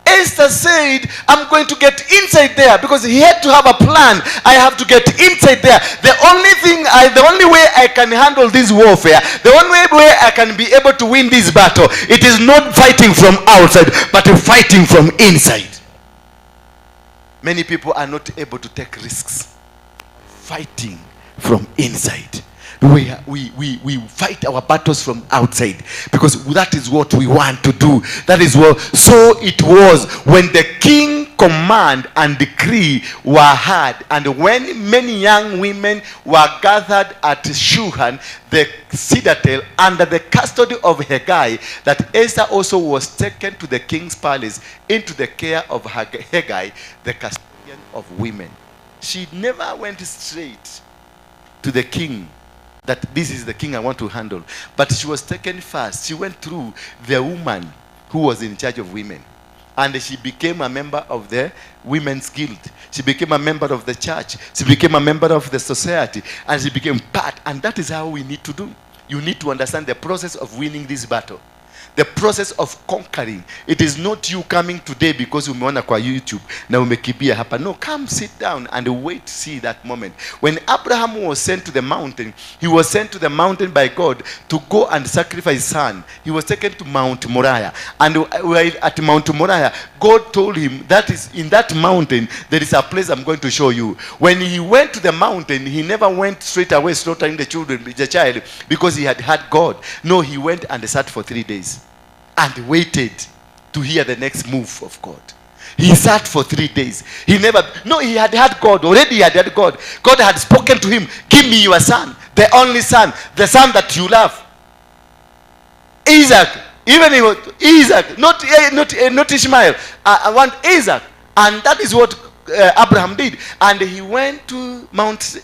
Esther said, I'm going to get inside there, because he had to have a plan. I have to get inside there. The only way I can handle this warfare, the only way I can be able to win this battle, it is not fighting from outside, but fighting from inside. Many people are not able to take risks. Fighting from inside. We fight our battles from outside because that is what we want to do. That is what. So it was when the king command and decree were heard, and when many young women were gathered at Shuhan, the citadel, under the custody of Haggai, that Esther also was taken to the king's palace into the care of Haggai, the custodian of women. She never went straight to the king, that this is the king I want to handle. But she was taken first. She went through the woman who was in charge of women. And she became a member of the women's guild. She became a member of the church. She became a member of the society. And she became part. And that is how we need to do. You need to understand the process of winning this battle. The process of conquering. It is not you coming today because umeona kwa YouTube na umekimbia hapa. No, come sit down and wait to see that moment. When Abraham was sent to the mountain, he was sent to the mountain by God to go and sacrifice his son. He was taken to Mount Moriah. And while at Mount Moriah, God told him that is in that mountain there is a place I'm going to show you. When he went to the mountain, he never went straight away slaughtering the child because he had had God. No, he went and sat for 3 days and waited to hear the next move of God. He sat for 3 days. He had had God. Already he had had God. God had spoken to him, give me your son, the only son, the son that you love. Isaac. Even he was Isaac, not Ishmael. I want Isaac. And that is what Abraham did. And he went to Mount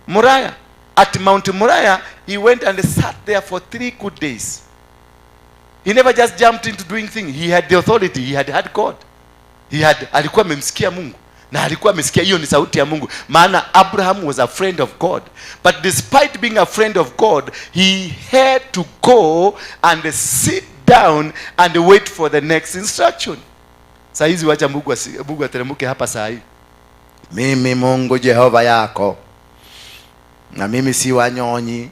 Moriah. At Mount Moriah, he went and sat there for 3 good days. He never just jumped into doing things. He had the authority. He had had God. Alikuwa amemsikia Mungu. Na alikuwa amesikia hiyo ni sauti ya Mungu. Maana Abraham was a friend of God. But despite being a friend of God, he had to go and sit down and wait for the next instruction. Saa hizi wacha Mungu ateremke hapa saa hii. Mimi Mungu Jehova yako. Na mimi si wanyonyi.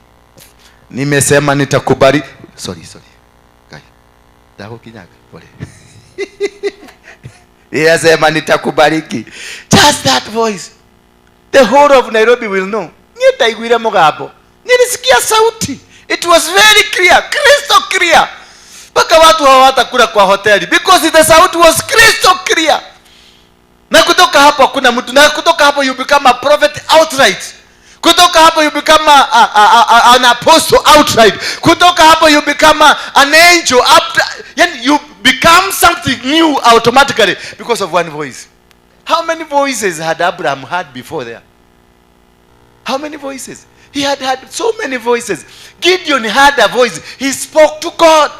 Nimesema nitakubariki. Sorry. Kai. Daho kinyaga. Pole. Yasema nitakubariki. Just that voice. The whole of Nairobi will know. Nitaiguira mugambo. Nilisikia sauti. It was very clear. Crystal clear. Paka watu hawatakula kwa hoteli. Because the sound was crystal clear. Na kutoka hapo hakuna mtu. Na kutoka hapo you become a prophet outright. Kutoka hapo you become an apostle outright. Kutoka hapo you become an angel. You become something new automatically because of one voice. How many voices had Abraham had before there? How many voices? He had so many voices. Gideon had a voice. He spoke to God.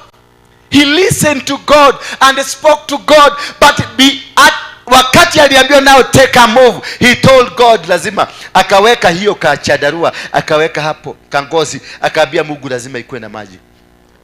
He listened to God and spoke to God. But wakati aliambiwa now take a move, he told God lazima akaweka hiyo kachadarua, akaweka hapo kangozi, akaambia Mungu lazima ikuwe na maji.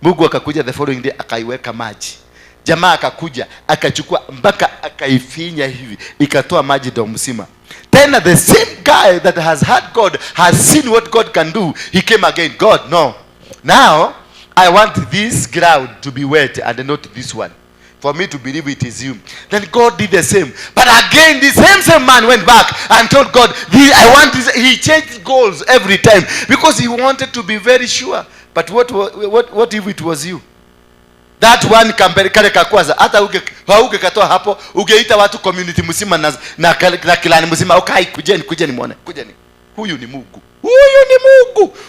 Mungu akakuja the following day akaiweka maji. Jamaa akakuja akachukua mpaka akaifinya hivi ikatoa maji ndo msima. Then the same guy that has had God has seen what God can do. He came again. God, no. Now I want this ground to be wet and not this one, for me to believe it is you. Then God did the same. But again, the same man went back and told God, I want this. He changed goals every time because he wanted to be very sure. But what if it was you? That one kale kakwaza. Hata uge katoa hapo, ugeita watu community mzima na kilani mzima. Okay, kujeni muone. Kujeni. Huyu ni Mungu.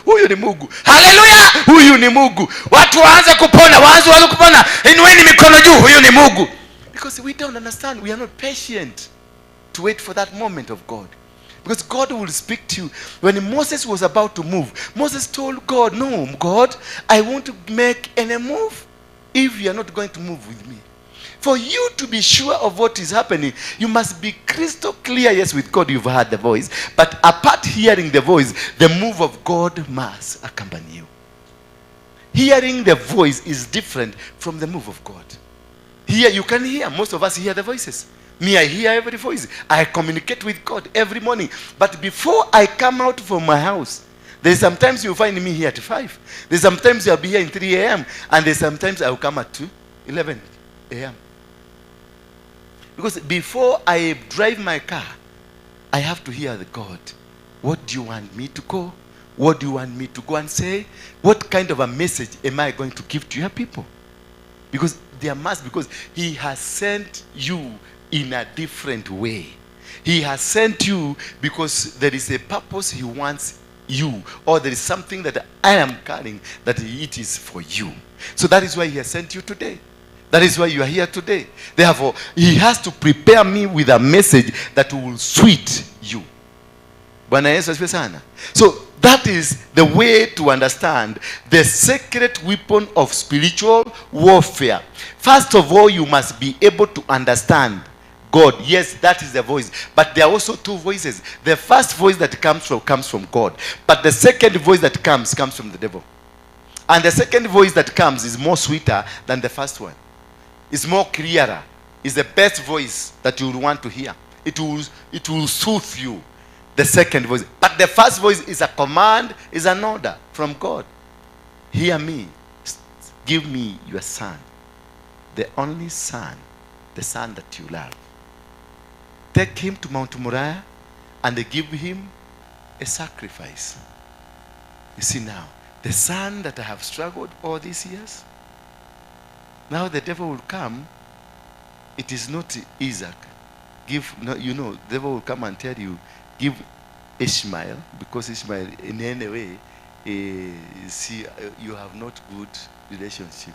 Huyu ni Mungu. Hallelujah! Huyu ni Mungu. Watu waanze kupona. Inueni mikono juu. Huyu ni Mungu. Because we don't understand. We are not patient to wait for that moment of God. Because God will speak to you. When Moses was about to move, Moses told God, no, God, I want to make any move if you are not going to move with me. For you to be sure of what is happening, you must be crystal clear. Yes, with God you've heard the voice. But apart hearing the voice, the move of God must accompany you. Hearing the voice is different from the move of God. Here you can hear. Most of us hear the voices. Me, I hear every voice. I communicate with God every morning. But before I come out from my house, there's sometimes you'll find me here at 5. There's sometimes I'll be here in 3 a.m. And there's sometimes I'll come at 11 a.m. Because before I drive my car, I have to hear the God. What do you want me to go? What do you want me to go and say? What kind of a message am I going to give to your people? Because he has sent you in a different way. He has sent you because there is a purpose he wants you, or there is something that I am carrying that it is for you. So that is why he has sent you today. That is why you are here today. Therefore, he has to prepare me with a message that will suit you. Bwana Yesu asifiwe sana. So that is the way to understand the secret weapon of spiritual warfare. First of all, you must be able to understand God. Yes, that is the voice. But there are also 2 voices. The first voice that comes from God. But the second voice that comes from the devil. And the second voice that comes is more sweeter than the first one. It's more clearer. It's the best voice that you will want to hear. It will soothe you. The second voice. But the first voice is a command, is an order from God. Hear me. Give me your son. The only son. The son that you love. Take him to Mount Moriah and give him a sacrifice. You see now, the son that I have struggled all these years, now the devil will come. It is not Isaac. The devil will come and tell you, give Ishmael, because Ishmael in any way, you have not good relationship.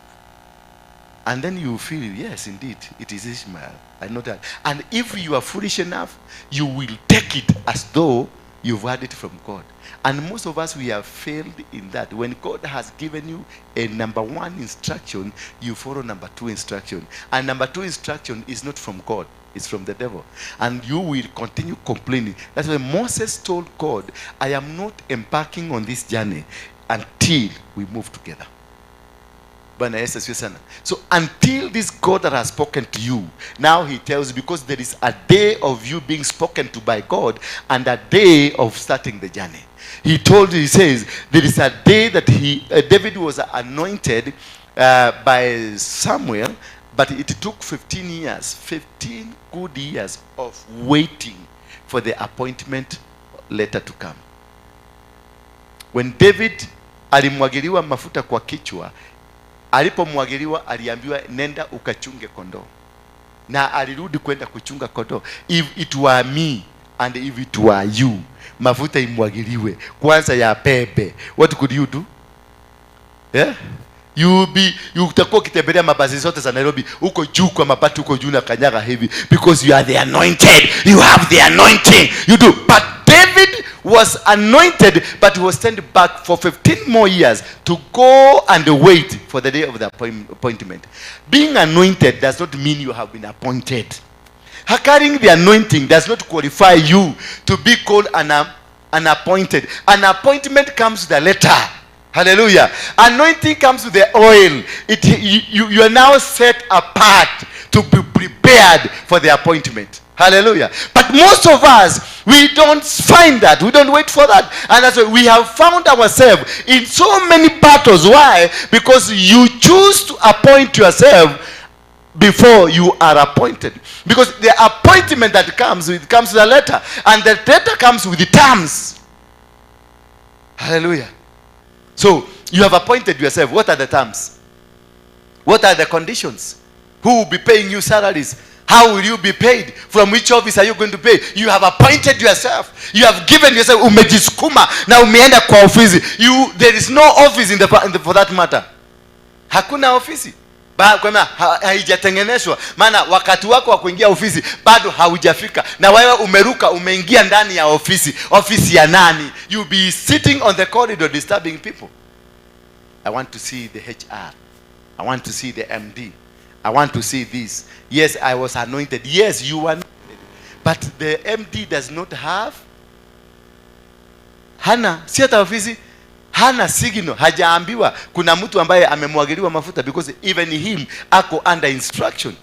And then you feel, yes, indeed, it is Ishmael. I know that. And if you are foolish enough, you will take it as though you've heard it from God. And most of us, we have failed in that. When God has given you a number one instruction, you follow number two instruction. And number two instruction is not from God. It's from the devil. And you will continue complaining. That's why Moses told God, I am not embarking on this journey until we move together. So until this God that has spoken to you, now he tells you, because there is a day of you being spoken to by God and a day of starting the journey. He told you, he says, there is a day that David was anointed by Samuel, but it took 15 years, 15 good years of waiting for the appointment letter to come. When David alimwagiliwa mafuta kwa kichwa, alipomwagiliwa aliambiwa nenda ukachunge kondoo. Na alirudi kwenda kuchunga kondoo. If it were me and if it were you, mafuta imwagiliwe kwanza ya pepe, what could you do? Yeah? You utakuwa ukitembelea mabasi zote za Nairobi, uko juu kwa mabati, uko juu na kanyaga hivi, because you are the anointed. You have the anointing. You do. But David was anointed, but he was sent back for 15 more years to go and wait for the day of the appointment. Being anointed does not mean you have been appointed. Carrying the anointing does not qualify you to be called an appointed. An appointment comes with a letter. Hallelujah. Anointing comes with the oil. You are now set apart to be prepared for the appointment. Hallelujah. But most of us, we don't find that. We don't wait for that. And that's why we have found ourselves in so many battles. Why? Because you choose to appoint yourself before you are appointed. Because the appointment that comes with a letter. And the letter comes with the terms. Hallelujah. So, you have appointed yourself. What are the terms? What are the conditions? Who will be paying you salaries? How will you be paid? From which office are you going to pay? You have appointed yourself. You have given yourself. Umejiskuma na umeenda kwa ofisi. There is no office for that matter. Hakuna ofisi. Haijatengenezwa. Maana wakati wako wa kuingia ofisi bado haujafika. Na wewe umeruka, umeingia ndani ya ofisi. Ofisi ya nani? You be sitting on the corridor disturbing people. I want to see the HR. I want to see the MD. I want to see this. Yes, I was anointed. Yes, you were anointed. But the MD does not have. Hana, si hata ofisi. Hana signal. Hajaambiwa kuna mtu ambaye amemwagiliwa mafuta, because even him ako under instruction.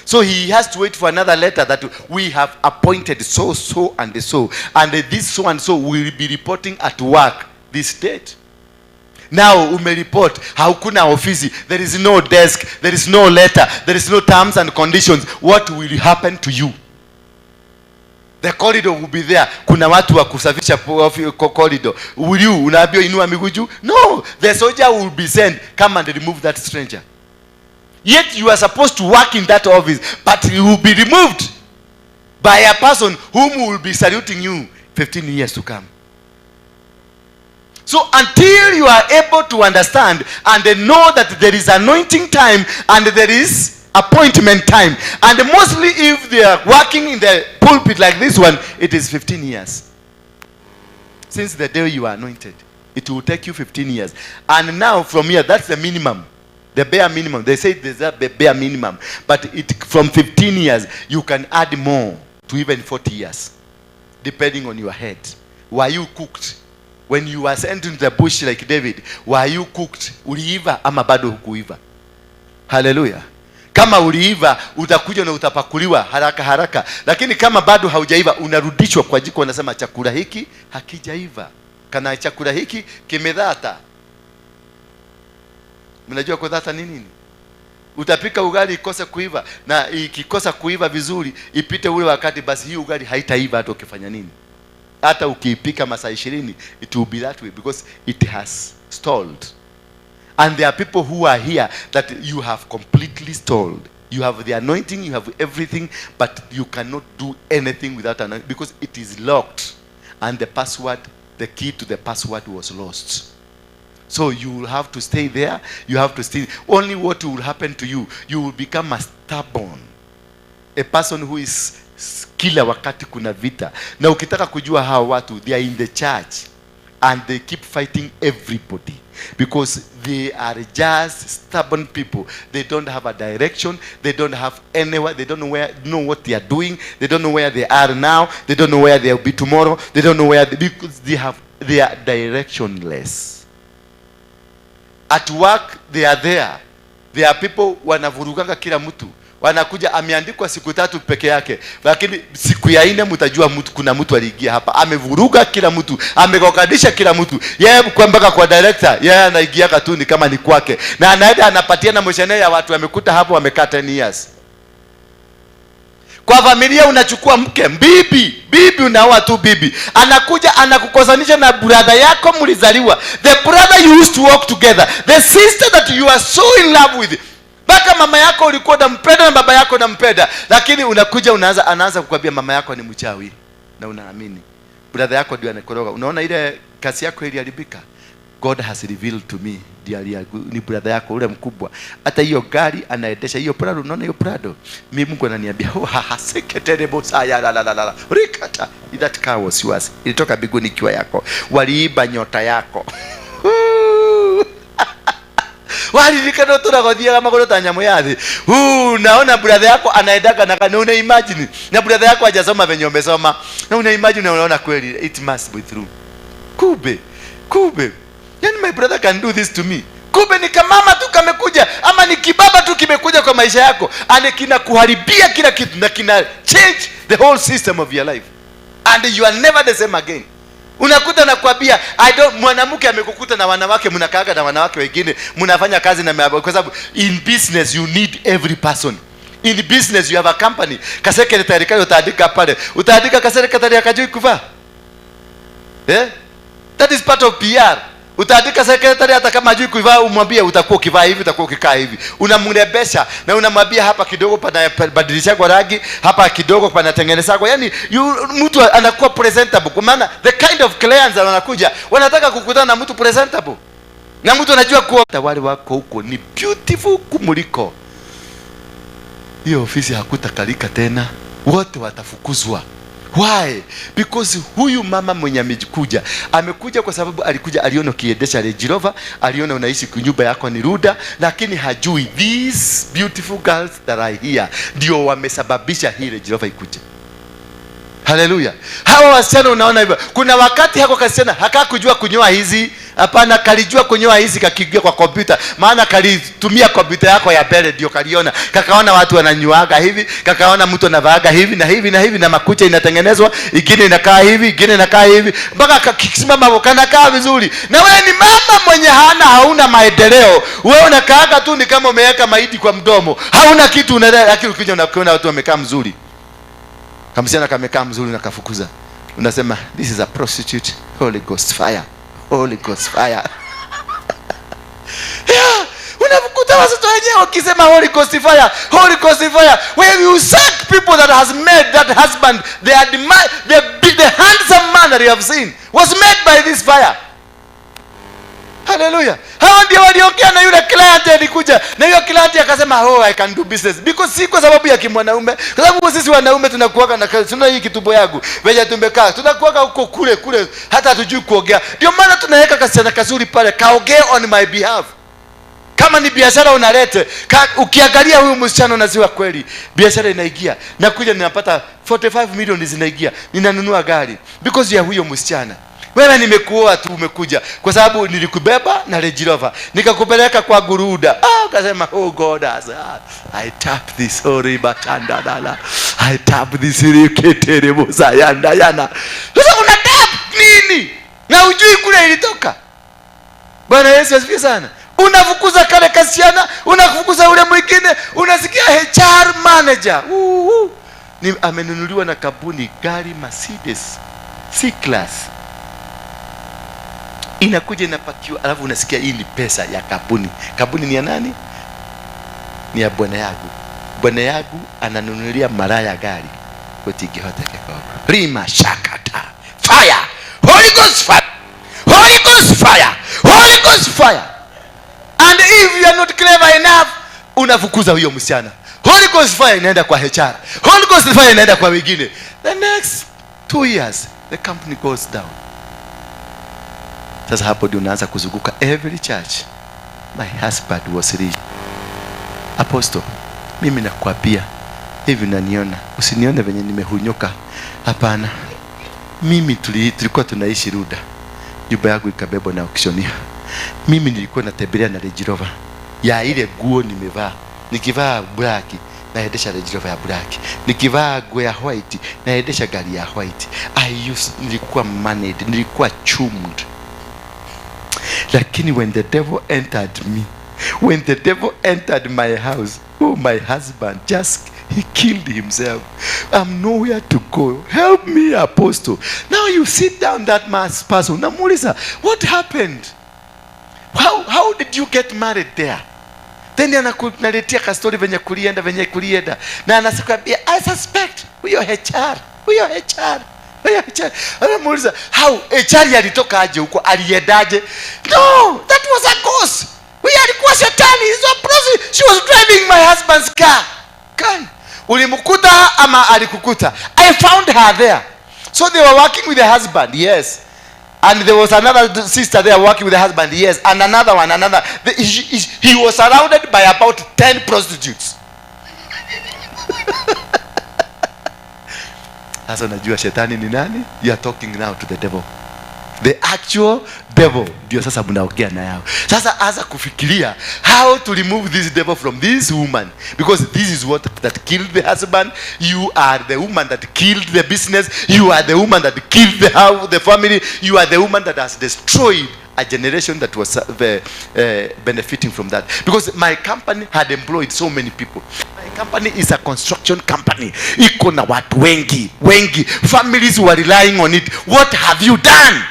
So he has to wait for another letter that we have appointed so and so. And this so and so will be reporting at work this date. Now umereport, hakuna ofisi, there is no desk, there is no letter, there is no terms and conditions. What will happen to you? The corridor will be there. Kuna watu wa kusafisha corridor. Will you unaambiwa inua miguu juu? No, the soldier will be sent, come and remove that stranger. Yet you are supposed to work in that office, but you will be removed by a person whom will be saluting you 15 years to come. So until you are able to understand and know that there is anointing time and there is appointment time, and mostly if they are working in the pulpit like this one, it is 15 years. Since the day you are anointed, it will take you 15 years. And now from here, that's the minimum. The bare minimum. They say there's a bare minimum. But from 15 years, you can add more to even 40 years. Depending on your head. Were you cooked? When you were sent into the bush like David, were you cooked? Uliiva ama bado hukuiva? Hallelujah. Kama uliiva utakuja na utapakuliwa haraka haraka, lakini kama bado haujaiva unarudishwa kwa jiko, wanasema chakula hiki hakijaiva, kana chakula hiki kimedhata. Mnajua kudhata ni nini? Utapika ugali ikose kuiva, na ikikosa kuiva vizuri ipite ule wakati, basi hii ugali haitaiva hata ukifanya nini. Hata ukiipika masaa 20 it will be that way because it has stalled. And there are people who are here that you have completely stalled. You have the anointing, you have everything, but you cannot do anything without anointing because it is locked, and the password, the key to the password was lost. So you will have to stay there. You have to stay. Only what will happen to you, you will become a stubborn, a person who is kila wakati kuna vita. Na ukitaka kujua hao watu, they are in the church and they keep fighting everybody because they are just stubborn people. They don't have a direction. They don't have anywhere. They don't know what they are doing. They don't know where they are now. They don't know where they will be tomorrow. They don't know where because they are directionless. At work they are there. There are people wanavuruganga kila mtu. Wanakuja ameandikwa siku 3 peke yake, lakini siku ya 4 mtajua mtu, kuna mtu aliingia hapa amevuruga kila mtu, amekokadisha kila mtu. Yeye kwa mpaka kwa director, yeye anaingia tu ni kama ni kwake, na anaenda anapatia na mshahara ya watu wamekuta hapo wamekaa 10 years. Kwa familia unachukua mke, bibi unaoa tu bibi. Anakuja anakukosanisha na brother yako mlizaliwa. The brother you used to walk together. The sister that you are so in love with. Baka mama yako ulikuwa unampenda na baba yako unampenda, lakini unakuja anaanza kukwambia mama yako ni mchawi na unaamini. Brother yako ndio anakoroga. Unaona ile kasi yako iliharibika. God has revealed to me, ni brother yako ule mkubwa. Hata hiyo gari anaendesha hiyo Prado, unaona hiyo Prado? Mimi Mungu ananiambia, "Oh, haseketele bosa ya la. Rikata, that car was yours. Ilitoka biguni kiwa yako. Waliiba nyota yako." Walirikana tunagodia kama kwa tanyamu yathi. Naona brother yako anaendaka na una imagine. Na brother yako hajasoma venye umesoma. Na una imagine unaona kweli it must be true. Kube. Yani my brother can do this to me. Kube ni kamama tu kamekuja ama ni kibaba tu kimekuja kwa maisha yako. Ane kina kuharibia kila kitu na kina change the whole system of your life. And you are never the same again. Unakuta na kuambia mwanamke amekukuta na wanawake, mnakaaga na wanawake wengine, mnafanya kazi na kwa sababu in business you need every person. In business you have a company. Kasekretari kayo utaandika pale. Utaandika kasekretari akajui kuvaa. That is part of PR. Utaandika sekretari hata kama hajui kuvaa, umwambie utakuwa ukivaa hivi, utakuwa ukikaa hivi. Unamrebesha na unamwambia hapa kidogo panabadilisha kwa rangi, hapa kidogo panatengeneza kwa. Yani mtu anakuwa presentable. Kwa maana the kind of clients wanakuja wanataka kukutana na mtu presentable. Na mtu anajua kuwa wale wako huko ni beautiful kumuliko. Hiyo ofisi hakutakalika tena. Wote watafukuzwa. Why? Because huyu mama mwenye amekuja kwa sababu aliona kiendesha Range Rover, aliona unaishi kunyumba yako ni ruda, lakini hajui these beautiful girls that are here ndio wamesababisha hii Range Rover ikuje. Hallelujah. Hawa wasichana unaona hivyo. Kuna wakati hako kasichana hakakujua kunyoa hizi. Hapana, kalijua kunyoa hizi kakiingia kwa kompyuta. Maana kalitumia kompyuta yako ya mbele ndio kaliona. Kakaona watu wananyoaga hivi, kakaona mtu anavaaga hivi na hivi na hivi na makucha inatengenezwa, ingine inakaa hivi, ingine inakaa hivi. Mpaka kakisimama kanakaa vizuri. Na wewe ni mama mwenye hauna maendeleo. Wewe unakaaga tu ni kama umeweka maiti kwa mdomo. Hauna kitu unaelewa, lakini ukija unakuona watu wamekaa mzuri. Kamsichana kamekaa mzuri na kafukuza. Unasema this is a prostitute. Holy Ghost fire. Holy Ghost fire. Yeah, unafukuta watoto wenyewe wakisema Holy Ghost fire. Holy Ghost fire. When you sack people that has made that husband, the handsome man that you have seen was made by this fire. Hallelujah. Hao ndio waliongea na yule client alikuja. Na yule client akasema, "Oh, I can do business." Because si kwa sababu ya kimwanaume. Kwa sababu sisi wanaume tunakuaga na tuna hii kitumbo yangu. Veja tumekaa. Tunakuaga huko kule hata hatujui kuongea. Ndio maana tunaweka kasichana kazuri pale kaongea on my behalf. Kama ni biashara unalete, ukiangalia huyu msichana unaziwa kweli, biashara inaingia. Na kuja ninapata 45 million zinaingia. Ninanunua gari because ya huyo msichana. wewe nimekuoa tu umekuja kwa sababu nilikubeba na Range Rover nikakupeleka kwa guruda. Ukasema oh God I tap this batanda dala I tap this riketere mosayanda yana. Sasa una tap nini na ujui kule ilitoka? Bwana Yesu asifiwe sana. Unafukuza kale kasiana, unafukuza ule mwingine, unasikia HR manager ni amenunuliwa na kampuni gari Mercedes C-Class, inakuja inapakiwa, alafu unasikia hii ni pesa ya kampuni. Kampuni ni ya nani? Ni ya bwana yangu. Bwana yangu ananunulia maraya gari kotigihoteke rima shakata fire, Holy Ghost fire, Holy Ghost fire, Holy Ghost fire. And if you are not clever enough, unafukuza huyo msichana. Holy Ghost fire inaenda kwa HR, Holy Ghost fire inaenda kwa wengine. The next 2 years the company goes down. Sasa hapo ndio unaanza kuzunguka every church. My husband was rich. Apostle, mimi nakwambia hivi, unaniona, usinione venye nimehunyoka. Hapana, mimi tulikuwa tunaishi Ruda, nyumba yangu ikabebwa na auctioneer. Mimi nilikuwa natembelea na Range Rover ya ile nguo nimevaa. Nikivaa black naendesha Range Rover ya black, nikivaa nguo ya white naendesha gari ya white. Nilikuwa managed, nilikuwa chummed. Lakini when the devil entered me, when the devil entered my house, my husband he killed himself. I'm nowhere to go. Help me, Apostle. Now you sit down that man's person. Namuuliza, what happened? How did you get married there? Then anakunaletea ka story venye kulienda. Na anakwambia I suspect huyo HR. Anamuuliza, how HR yalitoka aje huko, aliendaje? No, that was a ghost. Huyo alikuwa shetani. She was driving my husband's car. Ulimkuta ama alikukuta? I found her there. So they were working with the husband, yes. And there was another sister there working with the husband, yes. And another one. He was surrounded by about 10 prostitutes. Sasa unajua shetani ni nani? You are talking now to the devil. The actual devil ndio sasa mnaongea na yao. Sasa anza kufikiria how to remove this devil from this woman, because this is what that killed the husband. You are the woman that killed the business. You are the woman that killed the family. You are the woman that has destroyed a generation that was benefiting from that. Because my company had employed so many people. My company is a construction company. Iko na watu wengi. Families were relying on it. What have you done?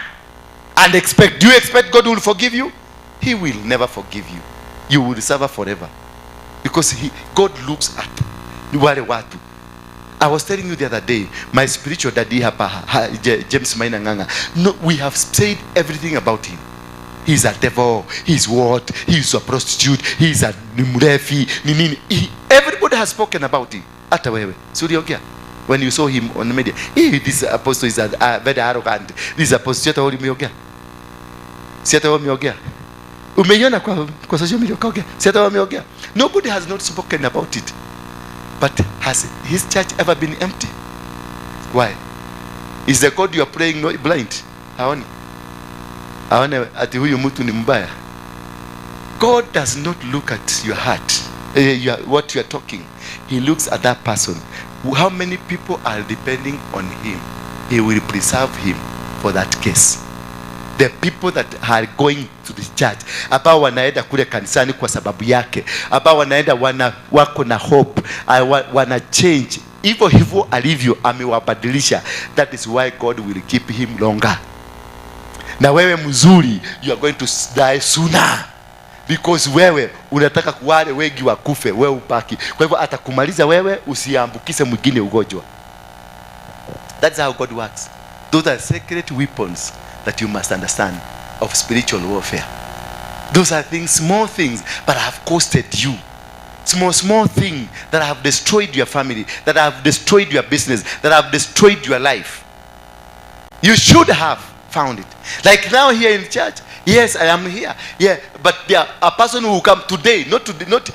And do you expect God will forgive you? He will never forgive you. You will suffer forever. Because God looks at wale watu. I was telling you the other day, my spiritual daddy James Maina Nganga. No, we have said everything about him. He's a devil. He's what? He's a prostitute. He's a mrefi. Everybody has spoken about him. Hata wewe. Suriongea. When you saw him on the media, this apostle is very arrogant. This apostle, siata wameongea. Umeiona kwa social media kaongea. Siata wameongea. Nobody has not spoken about it. But has his church ever been empty? Why? Is the God you are praying not blind? Haoni ati huyu mtu ni mbaya. God does not look at your heart, what you are talking. He looks at that person. How many people are depending on him? He will preserve him for that case. The people that are going to the church, ambao wanaenda kule kanisani kwa sababu yake, ambao wanaenda wako na hope, wana change. Hivyo alivyo amewabadilisha. That is why God will keep him longer. Na wewe mzuri, you are going to die sooner. Because wewe unataka kuwale wengi wakufe, wewe ubaki. Kwa hivyo atakumaliza wewe, usiambukize mwingine ugonjwa. That's how God works. Those are secret weapons that you must understand of spiritual warfare. Those are things, small things, but have costed you. Small thing that have destroyed your family, that have destroyed your business, that have destroyed your life. You should have found it. Like now here in church, yes, I am here. Yeah, but there a person who will come today, not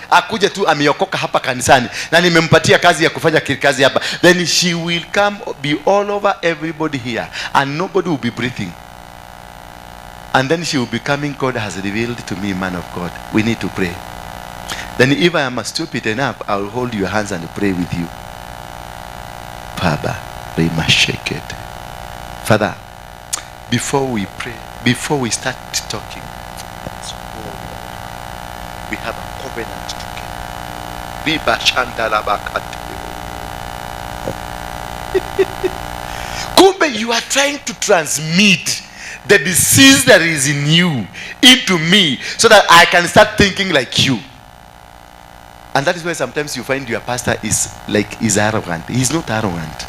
akuja tu ameokoka hapa kanisani na nimempatia kazi ya kufanya kazi hapa. Then she will come be all over everybody here and nobody will be breathing. And then she will be coming, God has revealed to me, man of God, we need to pray. Then if I am stupid enough, I will hold your hands and pray with you. Father, we must shake it. Father, before we pray, before we start talking, we have a covenant together. Kumbe, you are trying to transmit the disease that is in you into me so that I can start thinking like you. And that is why sometimes you find your pastor is arrogant. He's not arrogant.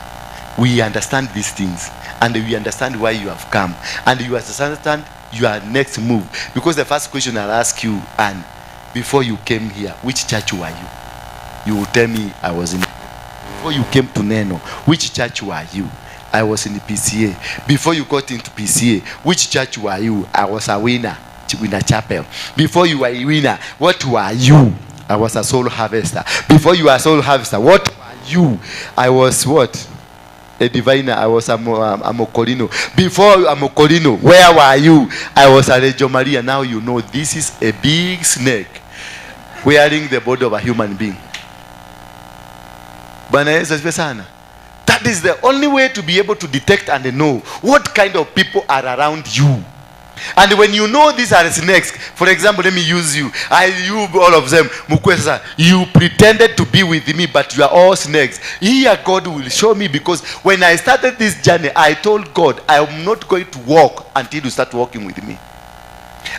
We understand these things, and we understand why you have come, and you understand your next move. Because the first question I'll ask you, and before you came here, which church were you? You will tell me I was in. Before you came to Neno, which church were you? I was in the PCA. Before you got into PCA, which church were you? I was a winner chapel. Before you were a winner, what were you? I was a soul harvester. Before you were a soul harvester, what were you? I was what? A diviner. I was a Mocolino. Before a Mocolino, where were you? I was a Reggio Maria. Now you know this is a big snake wearing the body of a human being. That is the only way to be able to detect and know what kind of people are around you. And when you know these are snakes, for example, let me use you. You all of them. You pretended to be with me, but you are all snakes. Here God will show me, because when I started this journey, I told God, I am not going to walk until you start walking with me.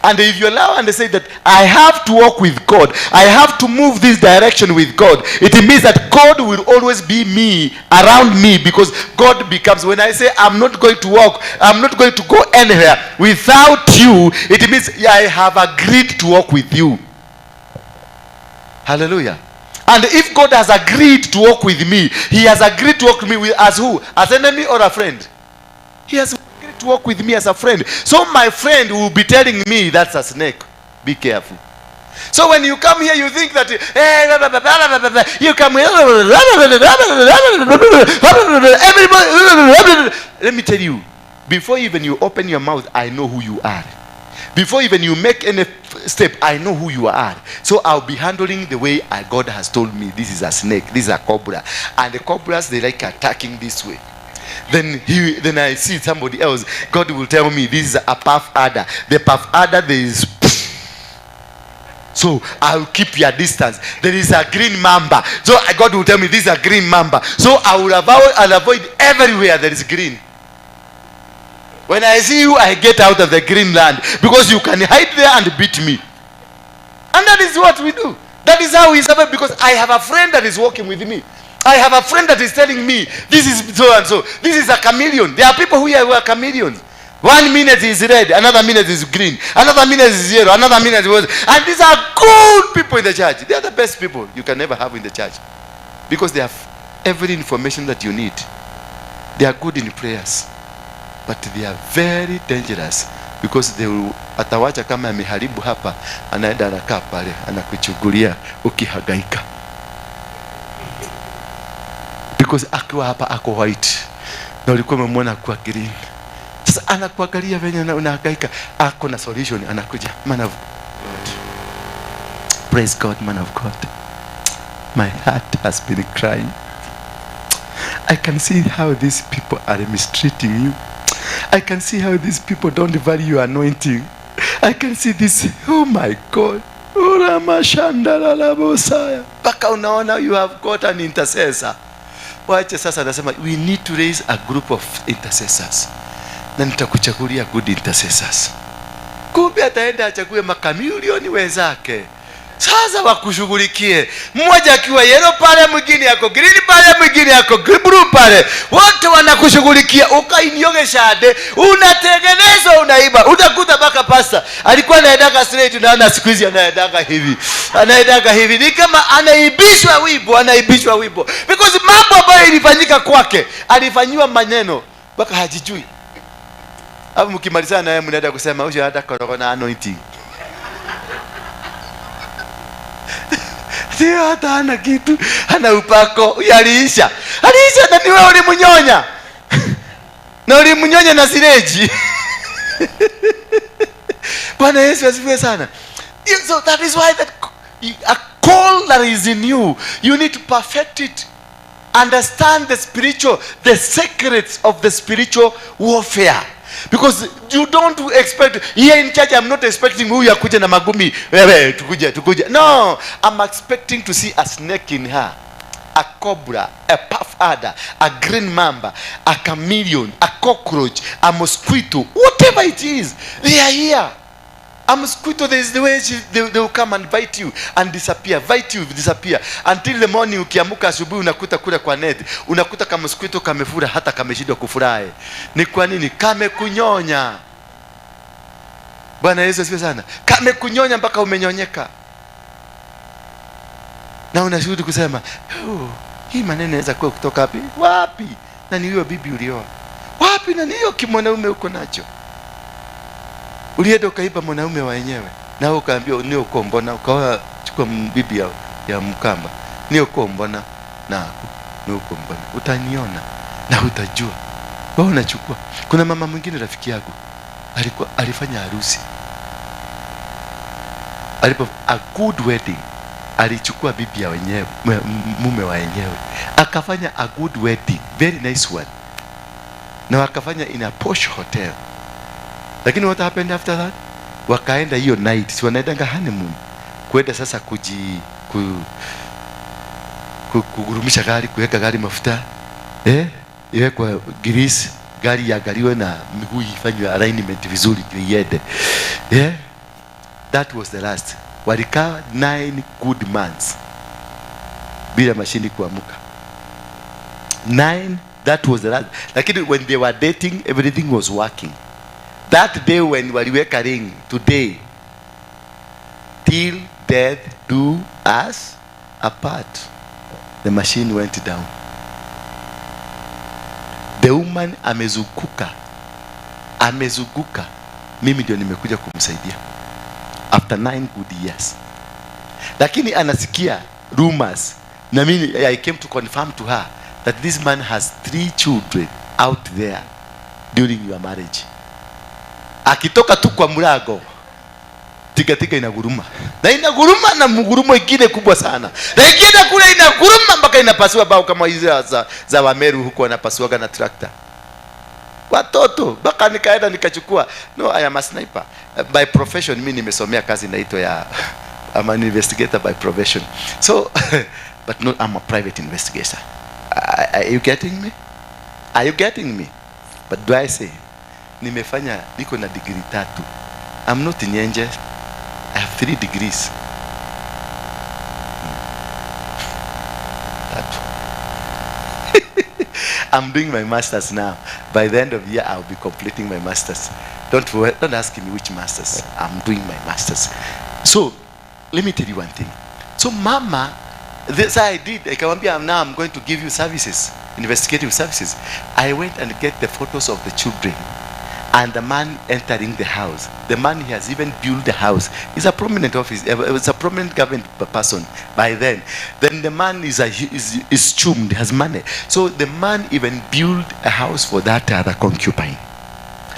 And if you allow and say that I have to walk with God, I have to move this direction with God, it means that God will always be me, around me, because God becomes, when I say I'm not going to walk, I'm not going to go anywhere without you, it means I have agreed to walk with you. Hallelujah. And if God has agreed to walk with me, he has agreed to walk with me as who? As enemy or a friend? He has to walk with me as a friend. So my friend will be telling me that's a snake. Be careful. So when you come here, you think that you come here, everybody. Let me tell you, before even you open your mouth, I know who you are. Before even you make any step, I know who you are. So I'll be handling the way God has told me. This is a snake, this is a cobra, and the cobras, they like attacking this way. Then I see somebody else. God will tell me this is a puff adder. The puff adder, there is. So I'll keep your distance. There is a green mamba. So God will tell me this is a green mamba. So I'll avoid everywhere there is green. When I see you, I get out of the green land, because you can hide there and beat me. And that is what we do. That is how we survive, because I have a friend that is working with me. I have a friend that is telling me, this is so and so. This is a chameleon. There are people who are chameleons. 1 minute is red, another minute is green, another minute is yellow, another minute is... And these are good people in the church. They are the best people you can ever have in the church, because they have every information that you need. They are good in prayers, but they are very dangerous, because they will... Atawacha kama ameharibu hapa, anaenda anakaa pale, anakuchugulia ukihagaika. Because akiwa hapa ako white, na ulikuwa umemwona akiwa green. Sasa anakuangalia venye unahangaika, ako na solution, anakuja. Man of God. Praise God, man of God. My heart has been crying. I can see how these people are mistreating you. I can see how these people don't value your anointing. I can see this. Oh my God. Baka unaona you have got an intercessor. Wache sasa anasema we need to raise a group of intercessors. Na nitakuchagulia good intercessors. Kumbe ataenda achague makamilioni wenzake. Sasa wakushughulikie. Mmoja akiwa yellow pale, mwingine yako green pale, mwingine yako blue pale. Wote wanakushughulikia. Ukainyoge shade, unatengeneza, unaiba. Utakuta baka pasta alikuwa anaendaga straight, na siku hizi anaendaga hivi. Anaendaga hivi. Ni kama anaibishwa wibo. Because mambo ambayo ilifanyika kwake, alifanywa maneno baka hajijui. Hapo mkimalizana naye mnaenda kusema huyu hata korona anointing. Sio hata ana kitu, ana upako, yaliisha. Aliisha, na niwe ulimunyonya. Na ulimunyonya na sireji. Bwana Yesu asifiwe sana. So that is why that a call that is in you, you need to perfect it. Understand the secrets of the spiritual warfare. Because you don't expect, here in church I'm not expecting huyu akuje na magumi, wewe tukuje. No, I'm expecting to see a snake in her, a cobra, a puff adder, a green mamba, a chameleon, a cockroach, a mosquito, whatever it is, they are here. A mosquito, there is the way they will come and bite you and disappear, bite you, disappear until the morning. Ukiamuka asubuhi unakuta kule kwa net, unakuta kama mosquito kamefura, hata kameshindwa kufurahi. Ni kwa nini? Kamekunyonya. Bwana Yesu asifiwe sana. Kamekunyonya mpaka umenyonyeka, na unashuhudia kusema, hii maneno inaweza kuwa kutoka wapi? Wapi? Na ni hiyo bibi ulioa wapi? Na ni hiyo kimwanaume uko nacho, ulienda ukaiba mwanaume wa wenyewe, na wewe ukaambia ni uko mbona, ukawa chukua bibi ya Mkamba, ni uko mbona, na ni uko mbona, utaniona na utajua wewe unachukua. Kuna mama mwingine rafiki yangu alifanya harusi, a good wedding, alichukua bibi ya wenyewe, mume wa wenyewe, akafanya a good wedding, very nice one, na akafanya in a posh hotel. Lakini what happened after that? Wakaenda hiyo night, si wanaenda honeymoon, kwenda sasa kugurumisha gari, kuweka gari mafuta, iwe kwa grease, gari yangaliwe na miguu ifanywe alignment vizuri iende. That was the last. Walikaa 9 good months bila mashini kuamuka. 9, that was the last. Lakini when they were dating, everything was working. That day when waliweka ring, today, till death do us apart, the machine went down. The woman amezukuka, mimi ndio nimekuja kumsaidia after 9 good years. Lakini anasikia rumors, na mimi I came to confirm to her that this man has 3 children out there during your marriage. Akitoka tu kwa mlango, tika inaguruma. Na inaguruma na mgurumo ingine kubwa sana. Na ingine kule inaguruma mpaka inapasua bao kama hizo za Wameru huko wanapasuaga na tractor. Watoto, baka nikaenda nikachukua. No, I am a sniper. By profession, mimi nimesomea kazi inaitwa ya I'm an investigator by profession. So, but no, I'm a private investigator. Are you getting me? Are you getting me? But do I say, niko na degree 3. I'm not in angel. I have 3 degrees. I'm doing my masters now. By the end of the year, I'll be completing my masters. Don't ask me which masters. I'm doing my masters. So, let me tell you one thing. So, Mama, this I did. Now I'm going to give you services, investigative services. I went and get the photos of the children. And the man entering the house, the man, he has even built the house. He's a prominent office, it's a prominent government person by then. Then the man is chummed, has money. So the man even built a house for that other concubine.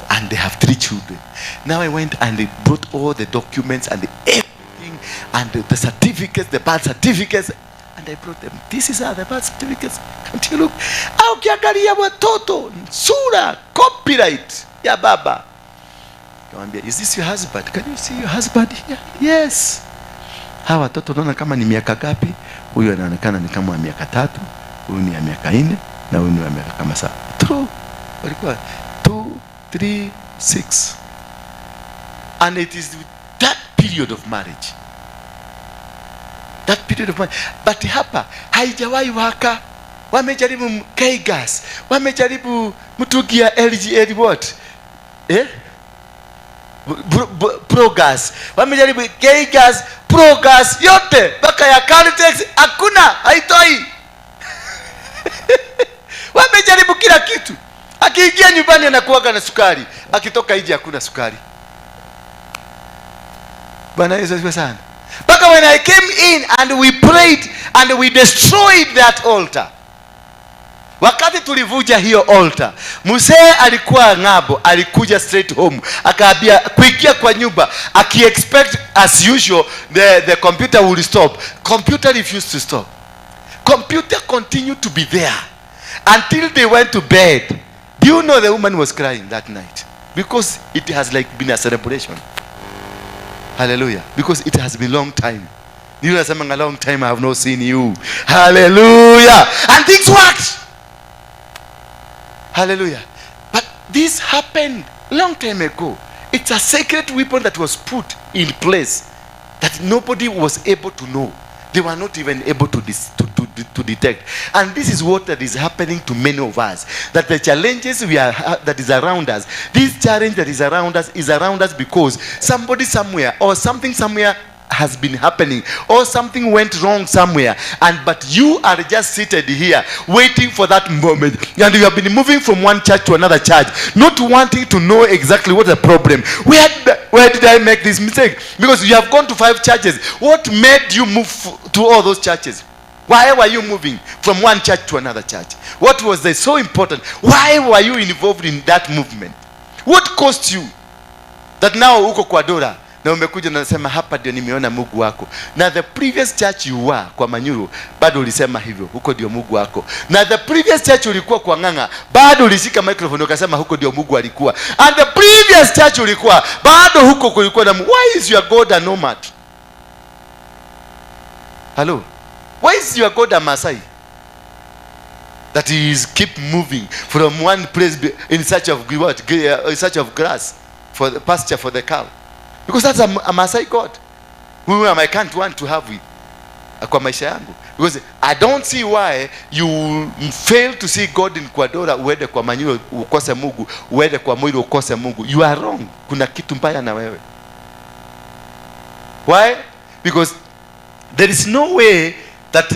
And they have 3 children. Now I went and they brought all the documents and everything, and the certificates, the birth certificates, and I brought them. This is the birth certificates. Can't you look? Ukiangalia watoto, sura, copyright ya baba. Kamwambia, is this your husband? Can you see your husband here? Yes. Hawa watoto naona kama ni miaka gapi? Huyu anaonekana ni kama miaka 3, huyu ni miaka 4, na huyu ni miaka kama 7. True. Walikuwa 2, 3, 6. And it is that period of marriage. That period of marriage. But hapa haijawahi waka. Wamejaribu K-gas, wamejaribu mtugia LG what? Pro-gas, wamejaribu K-gas, pro-gas, yote mpaka ya Caltex hakuna, haitoi. Wamejaribu kila kitu. Akiingia nyumbani anakuwaga na sukari, akitoka nje hakuna sukari. Bwana Yesu asifiwe sana. Mpaka when I came in and we prayed and we destroyed that altar, Wakati tulivuja hiyo altar, mzee alikuwa ng'ambo, alikuja straight home, akaambia kuingia kwa nyumba, akiexpect as usual the computer will stop. Computer refused to stop. Computer continued to be there until they went to bed. Do you know the woman was crying that night? Because it has like been a celebration. Hallelujah. Because it has been a long time. You know, a long time I have not seen you. Hallelujah. And things worked. Hallelujah. But this happened long time ago. It's a sacred weapon that was put in place that nobody was able to know. They were not even able to detect. And this is what that is happening to many of us. That the challenges that is around us, this challenge that is around us because somebody somewhere or something somewhere has been happening, or something went wrong somewhere, but you are just seated here waiting for that moment, and you have been moving from one church to another church, not wanting to know exactly what the problem. Where did I make this mistake? Because you have gone to 5 churches. What made you move to all those churches? Why were you moving from one church to another church? What was there so important? Why were you involved in that movement? What cost you that now uko kwa Ndura na umekuja na unasema hapa ndio nimeona Mungu wako? Na the previous church you were kwa Manyuru bado ulisema hivyo, huko ndio Mungu wako. Na the previous church ulikuwa kwa Ng'ang'a bado ulishika microphone ukasema huko ndio Mungu alikuwa. And the previous church ulikuwa bado huko kulikuwa na Mungu. Why is your God a nomad? Hello? Why is your God a Masai? That he is keep moving from one place in search of what? In search of grass for the pasture for the cow. Because that's a Masai God who I can't want to have with kwa maisha yangu. Because I don't see why you fail to see God in kwa Ndura, uende kwa Manyuru ukose Mungu, uende kwa Mwiru ukose Mungu. You are wrong. Kuna kitu mbaya na wewe. Why? Because there is no way that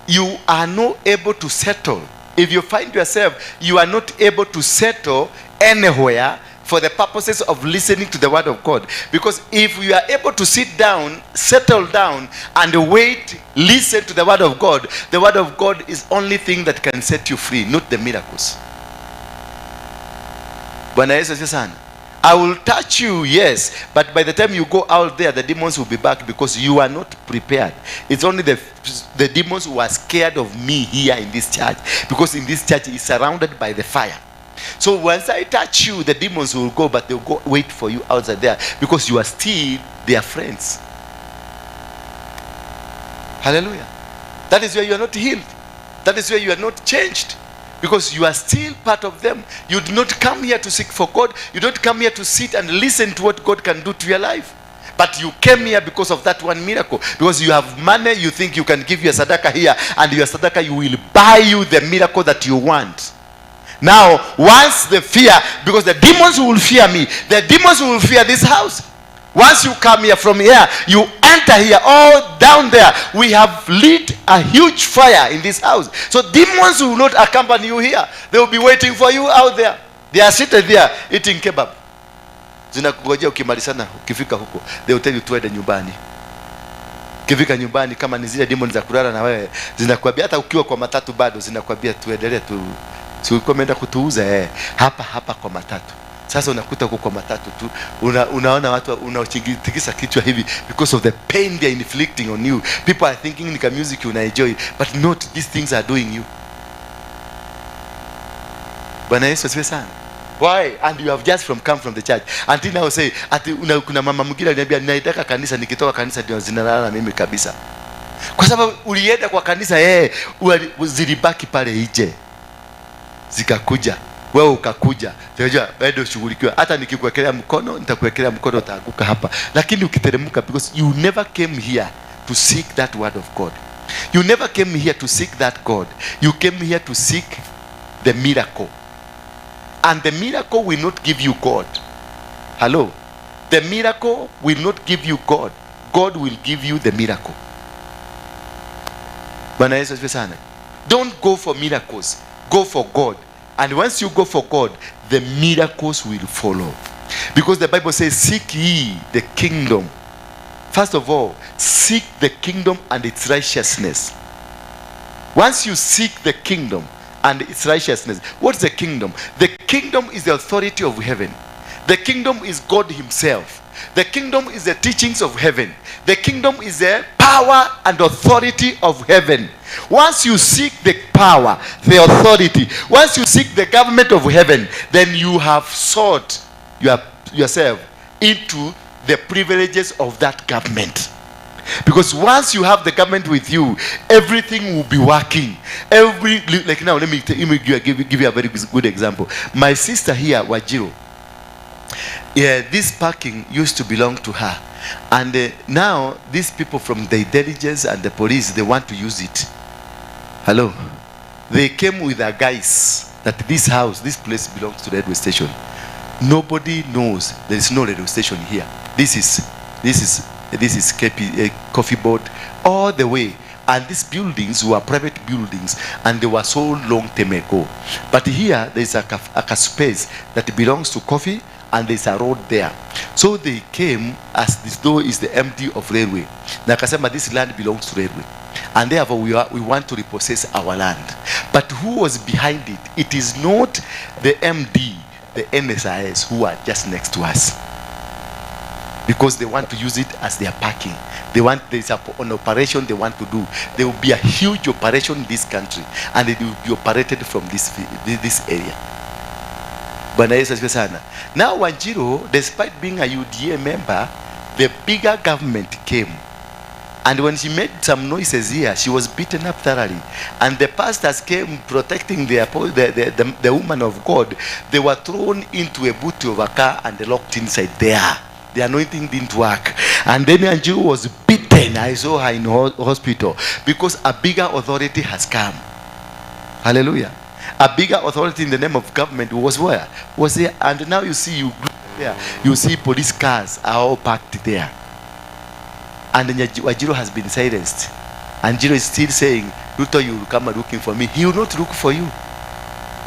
you are not able to settle. If you find yourself, you are not able to settle anywhere for the purposes of listening to the word of God. Because if you are able to sit down, settle down, and wait, listen to the word of God is only thing that can set you free, not the miracles. Bwana Yesu asifiwe sana. I will touch you, yes, but by the time you go out there, the demons will be back because you are not prepared. It's only the demons who are scared of me here in this church, because in this church is surrounded by the fire. So once I touch you, the demons will go, but they'll go wait for you outside there because you are still their friends. Hallelujah. That is where you are not healed. That is where you are not changed. Because you are still part of them. You do not come here to seek for God. You don't come here to sit and listen to what God can do to your life. But you came here because of that one miracle. Because you have money, you think you can give your sadaka here, and your sadaka you will buy you the miracle that you want. Now, once the fear, because the demons will fear me, the demons will fear this house. Once you come here from here, you enter here, all down there, we have lit a huge fire in this house. So demons will not accompany you here. They will be waiting for you out there. They are seated there eating kebab. Zinakungojea ukimalizana, ukifika huko, they will tell you tuende nyumbani. Ukifika nyumbani, kama ni zile demons za kulala na wewe, zinakuambia hata ukiwa kwa matatu bado zinakuambia tuendelee tu. Si umeenda kutuuza hapa kwa matatu. Sasa unakuta huko kwa matatu tu, unaona watu unaotikisa kichwa hivi because of the pain they are inflicting on you. People are thinking ni music you enjoy, but not, these things are doing you. Bwana Yesu asifiwe sana. Why? And you have just come from the church. Until now say, kuna mama mwingine aliniambia ninaitaka kanisa, nikitoka kanisa ndio zinalala na mimi kabisa. Kwa sababu ulienda kwa kanisa zilibaki pale nje. Zikakuja. Wewe ukakuja. Unajua bado shughulikiwa. Hata nikikuwekelea mkono, nitakuwekelea mkono utaanguka hapa. Lakini ukiteremka, because you never came here to seek that word of God. You never came here to seek that God. You came here to seek the miracle. And the miracle will not give you God. Hello? The miracle will not give you God. God will give you the miracle. Bwana Yesu asifiwe sana. Don't go for miracles. Go for God. And once you go for God, the miracles will follow. Because the Bible says, seek ye the kingdom. First of all, seek the kingdom and its righteousness. Once you seek the kingdom and its righteousness. What's the kingdom? The kingdom is the authority of heaven. The kingdom is God himself. The kingdom is the teachings of heaven. The kingdom is the power and authority of heaven. Once you seek the power, the authority, once you seek the government of heaven, then you have sought yourself into the privileges of that government. Because once you have the government with you, everything will be working. Like now, let me give you a very good example. My sister here, Wajiro, this parking used to belong to her, and now these people from the intelligence and the police, they want to use it. Hello, they came with their guys that this place belongs to the railway station. Nobody knows there is no radio station here. This is coffee board all the way, and these buildings were private buildings, and they were so long time ago. But here there is a space that belongs to coffee, and there's a road there. So they came as though it's the MD of railway. Nakasema, this land belongs to railway, and therefore we want to repossess our land. But who was behind it? It is not the MD, the NSIS, who are just next to us, because they want to use it as their parking. There's an operation they want to do. There will be a huge operation in this country, and it will be operated from this area. Bwana Yesu asifiwe sana. Now Wanjiru, despite being a UDA member, the bigger government came, and when she made some noises here, she was beaten up thoroughly. And the pastors came protecting the woman of God. They were thrown into a boot of a car and locked inside there. The anointing didn't work. And then Anju was beaten. I saw her in hospital because a bigger authority has come. Hallelujah. A bigger authority in the name of government was where? Was there. And now you see you see police cars are all parked there. And Wajiro has been silenced. And Jiro is still saying, Ruto, you will come looking for me. He will not look for you.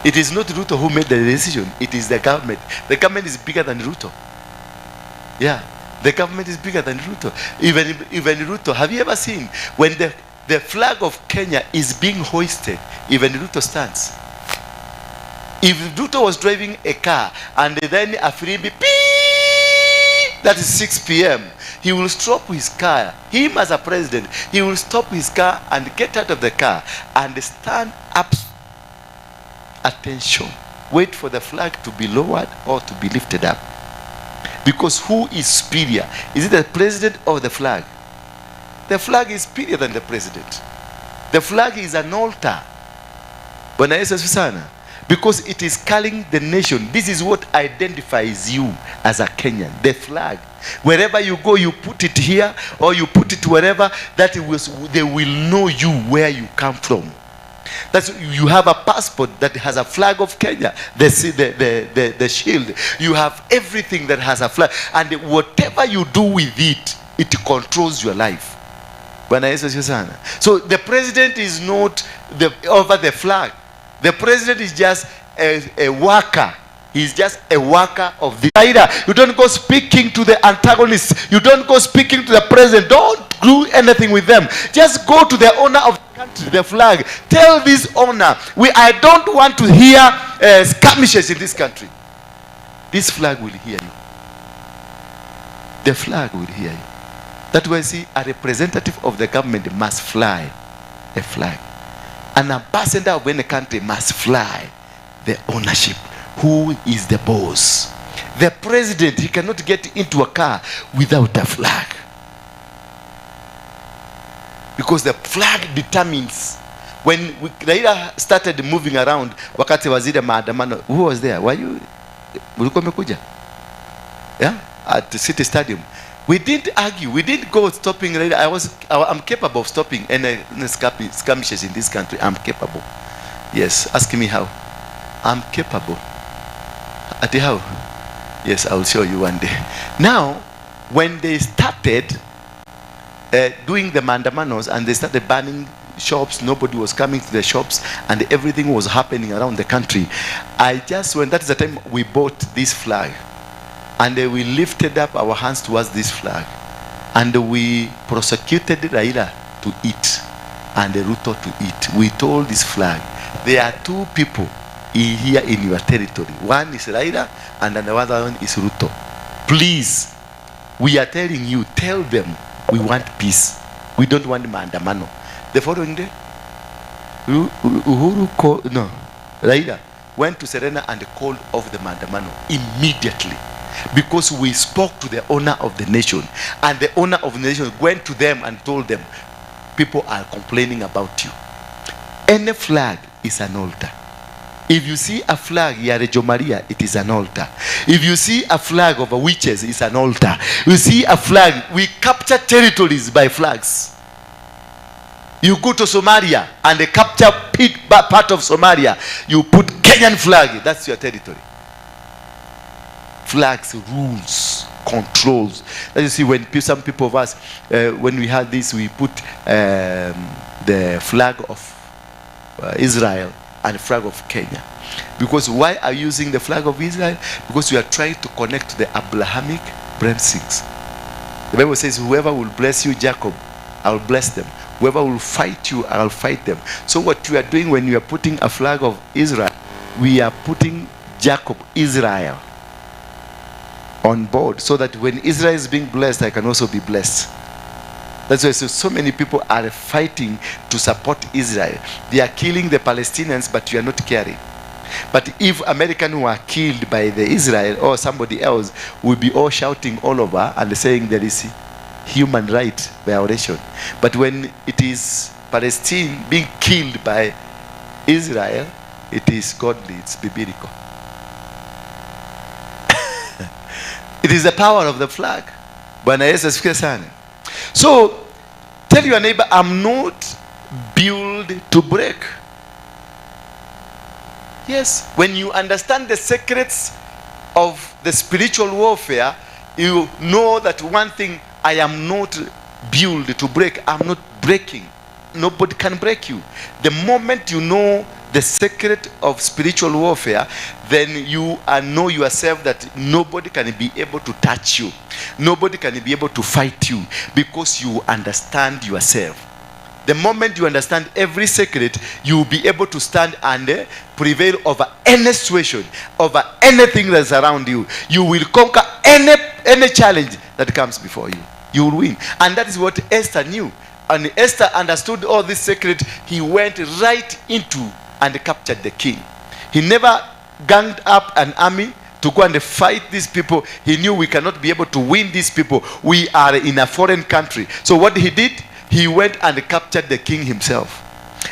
It is not Ruto who made the decision. It is the government. The government is bigger than Ruto. Yeah, the government is bigger than Ruto. Even Ruto, have you ever seen when the flag of Kenya is being hoisted, even Ruto stands? If Ruto was driving a car and then a firimbi, that is 6 p.m., he will stop his car. Him as a president, he will stop his car and get out of the car and stand up. Attention. Wait for the flag to be lowered or to be lifted up. Because who is superior? Is it the president or the flag? The flag is superior than the president. The flag is an altar. Bwana Yesu sana. Because it is calling the nation. This is what identifies you as a Kenyan. The flag. Wherever you go, you put it here or you put it wherever, they will know you where you come from. That's, you have a passport that has a flag of Kenya, the shield. You have everything that has a flag, and whatever you do with it, it controls your life. So the president is not over the flag. The president is just a worker. He's just a worker of the leader. You don't go speaking to the antagonists. You don't go speaking to the president. Don't do anything with them. Just go to the owner of the country, the flag. Tell this owner, I don't want to hear skirmishes in this country. This flag will hear you. The flag will hear you. That's why I see a representative of the government must fly a flag. An ambassador of any country must fly the ownership. Who is the boss? The president, he cannot get into a car without a flag. Because the flag determines. When Raila started moving around, wakati waziri maandamano, who was there? Were you? Ulikuwa umekuja? Yeah? At the city stadium. We didn't argue. We didn't go stopping Raila. I'm capable of stopping any skirmishes in this country. I'm capable. Yes. Ask me how. I'm capable. Ati how? Yes, I'll show you one day. Now, when they started doing the mandamanos and they started banning shops, nobody was coming to the shops, and everything was happening around the country, that is the time we bought this flag, and we lifted up our hands towards this flag, and we prosecuted Raila to eat and Ruto to eat. We told this flag, There are two people here in your territory. One is Raila and another one is Ruto. Please, we are telling you, tell them we want peace. We don't want maandamano. The following day, Raila went to Serena and called off the maandamano immediately, because we spoke to the owner of the nation, and the owner of the nation went to them and told them, people are complaining about you. Any flag is an altar. If you see a flag, Yarejo Maria, it is an altar. If you see a flag of witches, it's an altar. You see a flag, we capture territories by flags. You go to Somalia and they capture part of Somalia, you put Kenyan flag, that's your territory. Flags, rules, controls. As you see, when some people of us, when we had this, we put the flag of Israel and the flag of Kenya. Because why are you using the flag of Israel? Because we are trying to connect to the Abrahamic blessings. The Bible says, whoever will bless you, Jacob, I will bless them. Whoever will fight you, I will fight them. So what you are doing when you are putting a flag of Israel, we are putting Jacob, Israel, on board, so that when Israel is being blessed, I can also be blessed. That's why so many people are fighting to support Israel. They are killing the Palestinians, but you are not caring. But if Americans who are killed by the Israel or somebody else, will be all shouting all over and saying there is human right violation. But when it is Palestine being killed by Israel, it is godly, it's biblical. It is the power of the flag. Bwana Yesu asifiwe sana. So, tell your neighbor, I'm not built to break. Yes, when you understand the secrets of the spiritual warfare, you know that one thing, I am not built to break. I'm not breaking. Nobody can break you. The moment you know the secret of spiritual warfare, then you know yourself that nobody can be able to touch you. Nobody can be able to fight you, because you understand yourself. The moment you understand every secret, you will be able to stand and prevail over any situation, over anything that's around you. You will conquer any challenge that comes before you. You will win. And that is what Esther knew. And Esther understood all this secret. He went right into and captured the king. He never ganged up an army to go and fight these people. He knew we cannot be able to win these people. We are in a foreign country. So what he did, he went and captured the king himself.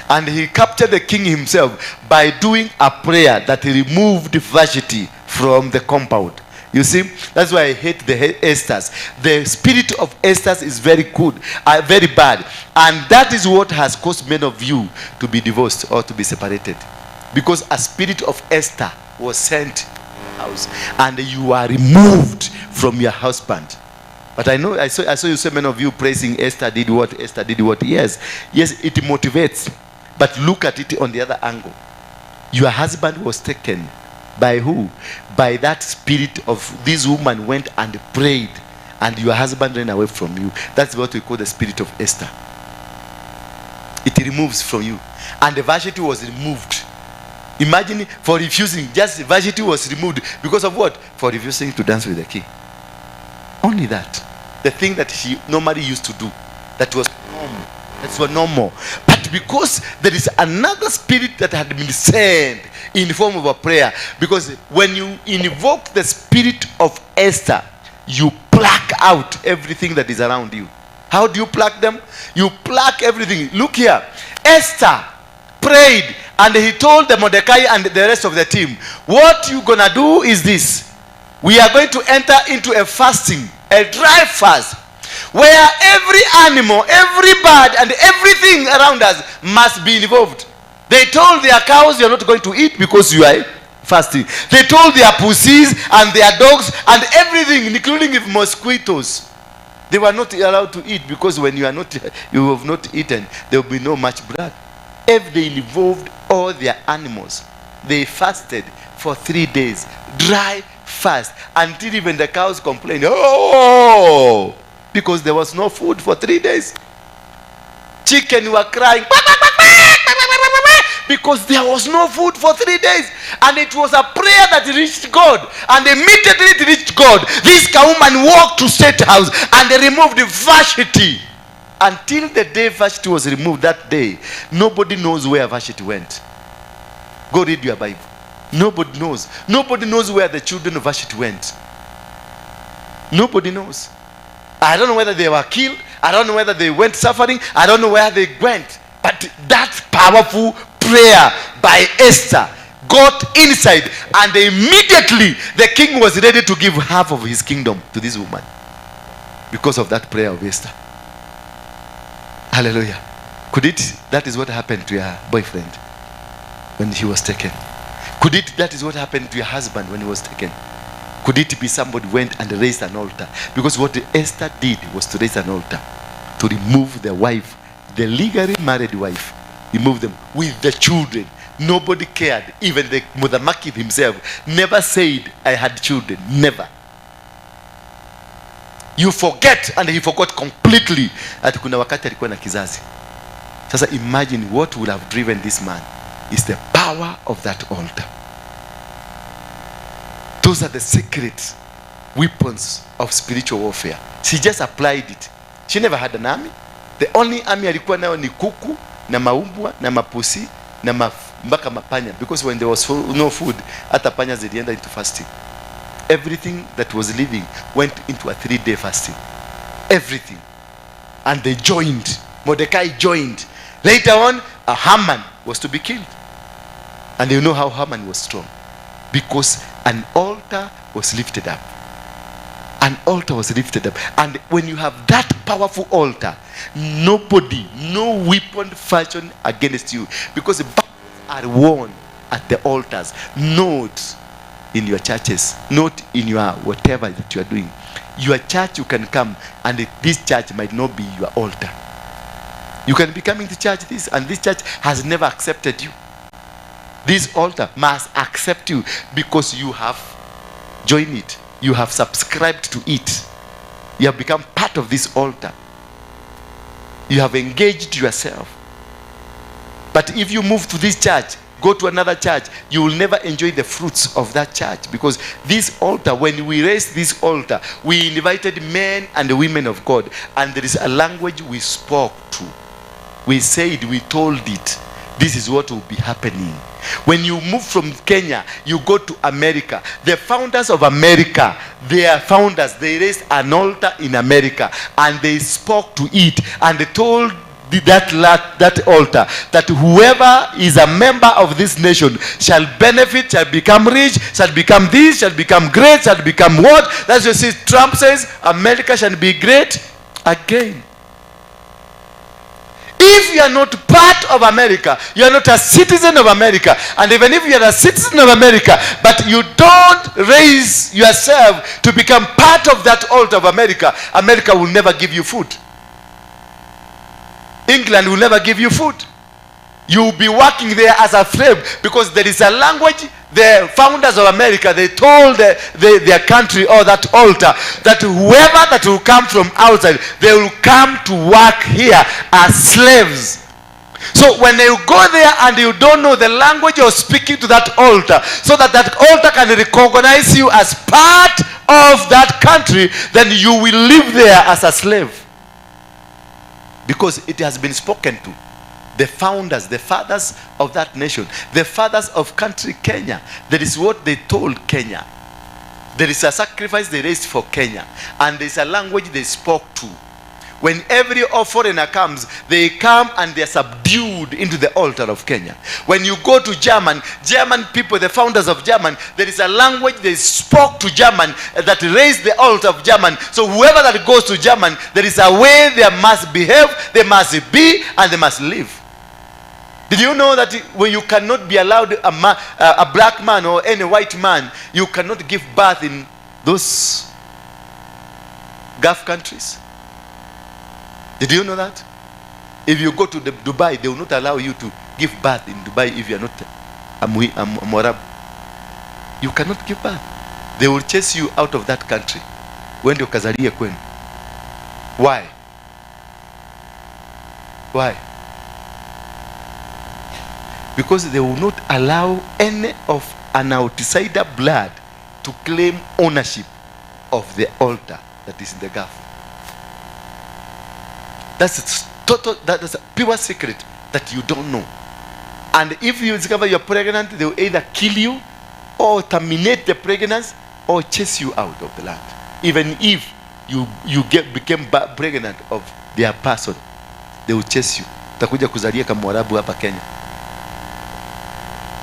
And he captured the king himself by doing a prayer that removed Vashti from the compound. You see, that's why I hate the Esthers. The spirit of Esthers is very good, very bad. And that is what has caused many of you to be divorced or to be separated. Because a spirit of Esther was sent to your house, and you are removed from your husband. But I saw you, so many of you praising Esther did what, Esther did what. Yes, it motivates. But look at it on the other angle. Your husband was taken by who? By that spirit of this woman went and prayed, and your husband ran away from you. That's what we call the spirit of Esther. It removes from you. And the virginity was removed. Imagine, for refusing, just the virginity was removed. Because of what? For refusing to dance with the king. Only that. The thing that she normally used to do. That was normal. That was normal. But because there is another spirit that had been sent in the form of a prayer. Because when you invoke the spirit of Esther, you pluck out everything that is around you. How do you pluck them? You pluck everything. Look here. Esther prayed, and he told the Mordecai and the rest of the team, what you're going to do is this. We are going to enter into a fasting, a dry fast, where every animal, every bird, and everything around us must be involved. They told their cows, you're not going to eat because you are fasting. They told their pussies and their dogs and everything, including mosquitoes, they were not allowed to eat, because when you have not eaten, there will be no much blood. If they involved all their animals, they fasted for 3 days, dry fast, until even the cows complained, oh, because there was no food for 3 days. Chicken were crying, Because there was no food for 3 days. And it was a prayer that reached God. And immediately it reached God, this woman walked to State House and they removed the Vashti. Until the day Vashti was removed, that day, nobody knows where Vashti went. Go read your Bible. Nobody knows. Nobody knows where the children of Vashti went. Nobody knows. I don't know whether they were killed. I don't know whether they went suffering. I don't know where they went. But that powerful prayer by Esther got inside, and immediately the king was ready to give half of his kingdom to this woman because of that prayer of Esther. Hallelujah. That is what happened to your boyfriend when he was taken? That is what happened to your husband when he was taken? Could it be somebody went and raised an altar? Because what Esther did was to raise an altar, to remove the wife, the legally married wife, remove them with the children. Nobody cared. Even the Mudhamaki himself never said, I had children. Never. You forget, and he forgot completely that kuna wakati alikuwa na kizazi. Sasa imagine what would have driven this man is the power of that altar. Those are the secret weapons of spiritual warfare. She just applied it. She never had an army. The only army alikuwa nayo ni kuku na maumbwa na mapusi na mpaka mapanya, because when there was no food, hata panya zilienda into fasting. Everything that was living went into a 3-day fasting. Everything. And they joined. Mordecai joined. Later on, Haman was to be killed. And you know how Haman was strong. Because an altar was lifted up. An altar was lifted up. And when you have that powerful altar, nobody, no weapon fashioned against you. Because the battles are won at the altars, not in your churches, not in your whatever that you are doing. Your church, you can come, and this church might not be your altar. You can be coming to church and this church has never accepted you. This altar must accept you because you have joined it. You have subscribed to it. You have become part of this altar. You have engaged yourself. But if you move to this church, go to another church, you will never enjoy the fruits of that church. Because this altar, when we raised this altar, we invited men and women of God. And there is a language we spoke to. We said, we told it. This is what will be happening. When you move from Kenya, you go to America. The founders of America, their founders, they raised an altar in America. And they spoke to it. And they told that altar that whoever is a member of this nation shall benefit, shall become rich, shall become this, shall become great, shall become what? That's what Trump says, America shall be great again. If you are not part of America, you are not a citizen of America, and even if you are a citizen of America, but you don't raise yourself to become part of that altar of America, America will never give you food. England will never give you food. You will be working there as a slave, because there is a language. The founders of America, they told their country or that altar that whoever that will come from outside, they will come to work here as slaves. So when you go there and you don't know the language you're speaking to that altar, so that altar can recognize you as part of that country, then you will live there as a slave. Because it has been spoken to. The founders, the fathers of that nation, the fathers of country Kenya, that is what they told Kenya. There is a sacrifice they raised for Kenya, and there is a language they spoke to. When every foreigner comes, they come and they are subdued into the altar of Kenya. When you go to German people, the founders of German, there is a language they spoke to German that raised the altar of German. So whoever that goes to German, there is a way they must behave, they must be, and they must live. Did you know that when you cannot be allowed a black man or any white man, you cannot give birth in those Gulf countries? Did you know that? If you go to Dubai, they will not allow you to give birth in Dubai if you are not a Moab. You cannot give birth. They will chase you out of that country. When you kazalie kwenu. Why? Why? Because they will not allow any of an outsider blood to claim ownership of the altar that is in the Gulf. That's total. That's a pure secret that you don't know. And if you discover you're pregnant, they will either kill you, or terminate the pregnancy, or chase you out of the land. Even if you became pregnant of their person, they will chase you. Takuja kuzalia kama Mwarabu hapa Kenya.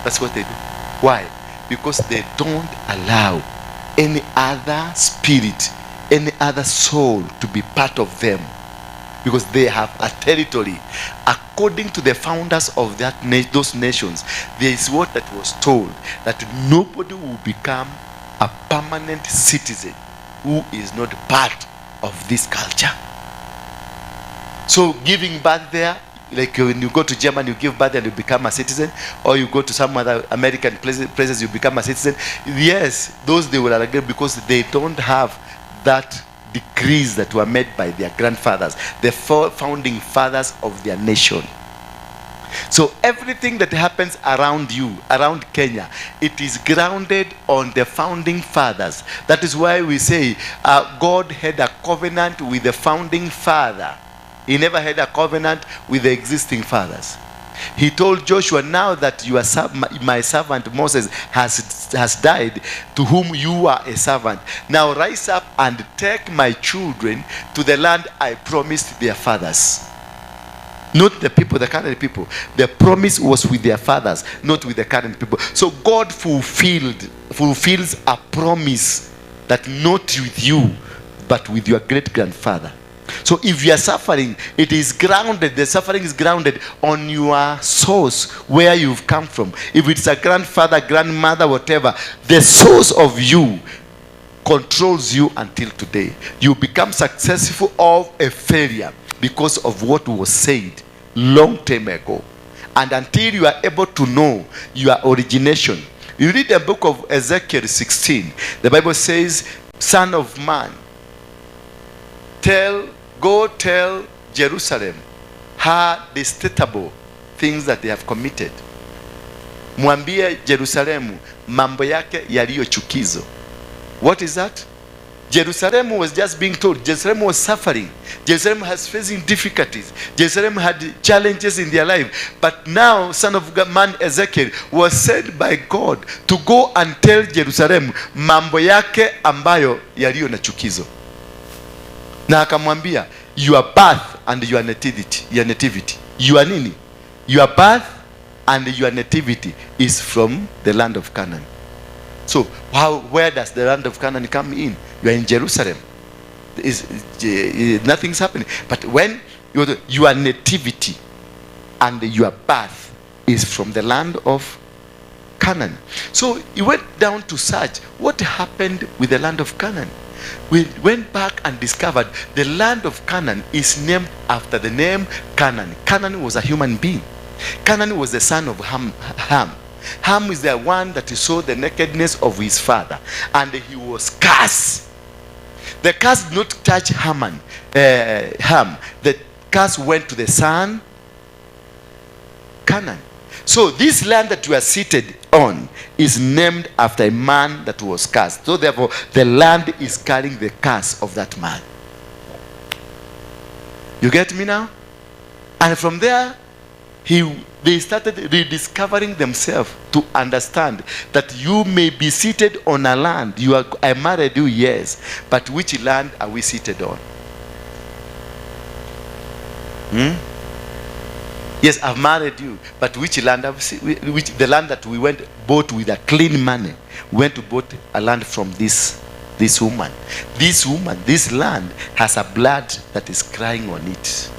That's what they do. Why? Because they don't allow any other spirit, any other soul to be part of them. Because they have a territory. According to the founders of those nations, there is what that was told, that nobody will become a permanent citizen who is not part of this culture. So giving birth there, like when you go to Germany, you give birth and you become a citizen, or you go to some other American places, you become a citizen. Yes, those they will argue because they don't have that decrees that were made by their grandfathers, the founding fathers of their nation. So everything that happens around you, around Kenya, it is grounded on the founding fathers. That is why we say God had a covenant with the founding father. He never had a covenant with the existing fathers. He told Joshua, now that my servant Moses has died, to whom you are a servant, now rise up and take my children to the land I promised their fathers. Not the people, the current people. The promise was with their fathers, not with the current people. So God fulfills a promise that not with you, but with your great grandfather. So if you are suffering, it is grounded, the suffering is grounded on your source, where you've come from. If it's a grandfather, grandmother, whatever, the source of you controls you until today. You become successful or a failure because of what was said long time ago. And until you are able to know your origination. You read the book of Ezekiel 16. The Bible says, Son of man, go tell Jerusalem her detestable things that they have committed. Mwambie Jerusalemu mambo yake yaliyo chukizo. What is that? Jerusalem was just being told. Jerusalem was suffering. Jerusalem has facing difficulties. Jerusalem had challenges in their life. But now, Son of Man Ezekiel was sent by God to go and tell Jerusalem mambo yake ambayo yaliyo na chukizo. Na akamwambia, your birth and your nativity. Your nini? Your birth and your nativity is from the land of Canaan. So, where does the land of Canaan come in? You are in Jerusalem. Nothing's happening. But when your nativity and your birth is from the land of Canaan. So, he went down to search what happened with the land of Canaan. We went back and discovered the land of Canaan is named after the name Canaan. Canaan was a human being. Canaan was the son of Ham. Ham is the one that saw the nakedness of his father, and he was cursed. The curse did not touch Ham. The curse went to the son Canaan. So this land that you are seated on is named after a man that was cursed. So therefore, the land is carrying the curse of that man. You get me now? And from there, they started rediscovering themselves to understand that you may be seated on a land. I married you, yes, but which land are we seated on? Yes, I've married you, but which land the land that we bought with a clean money? We went to bought a land from this woman. This land has a blood that is crying on it.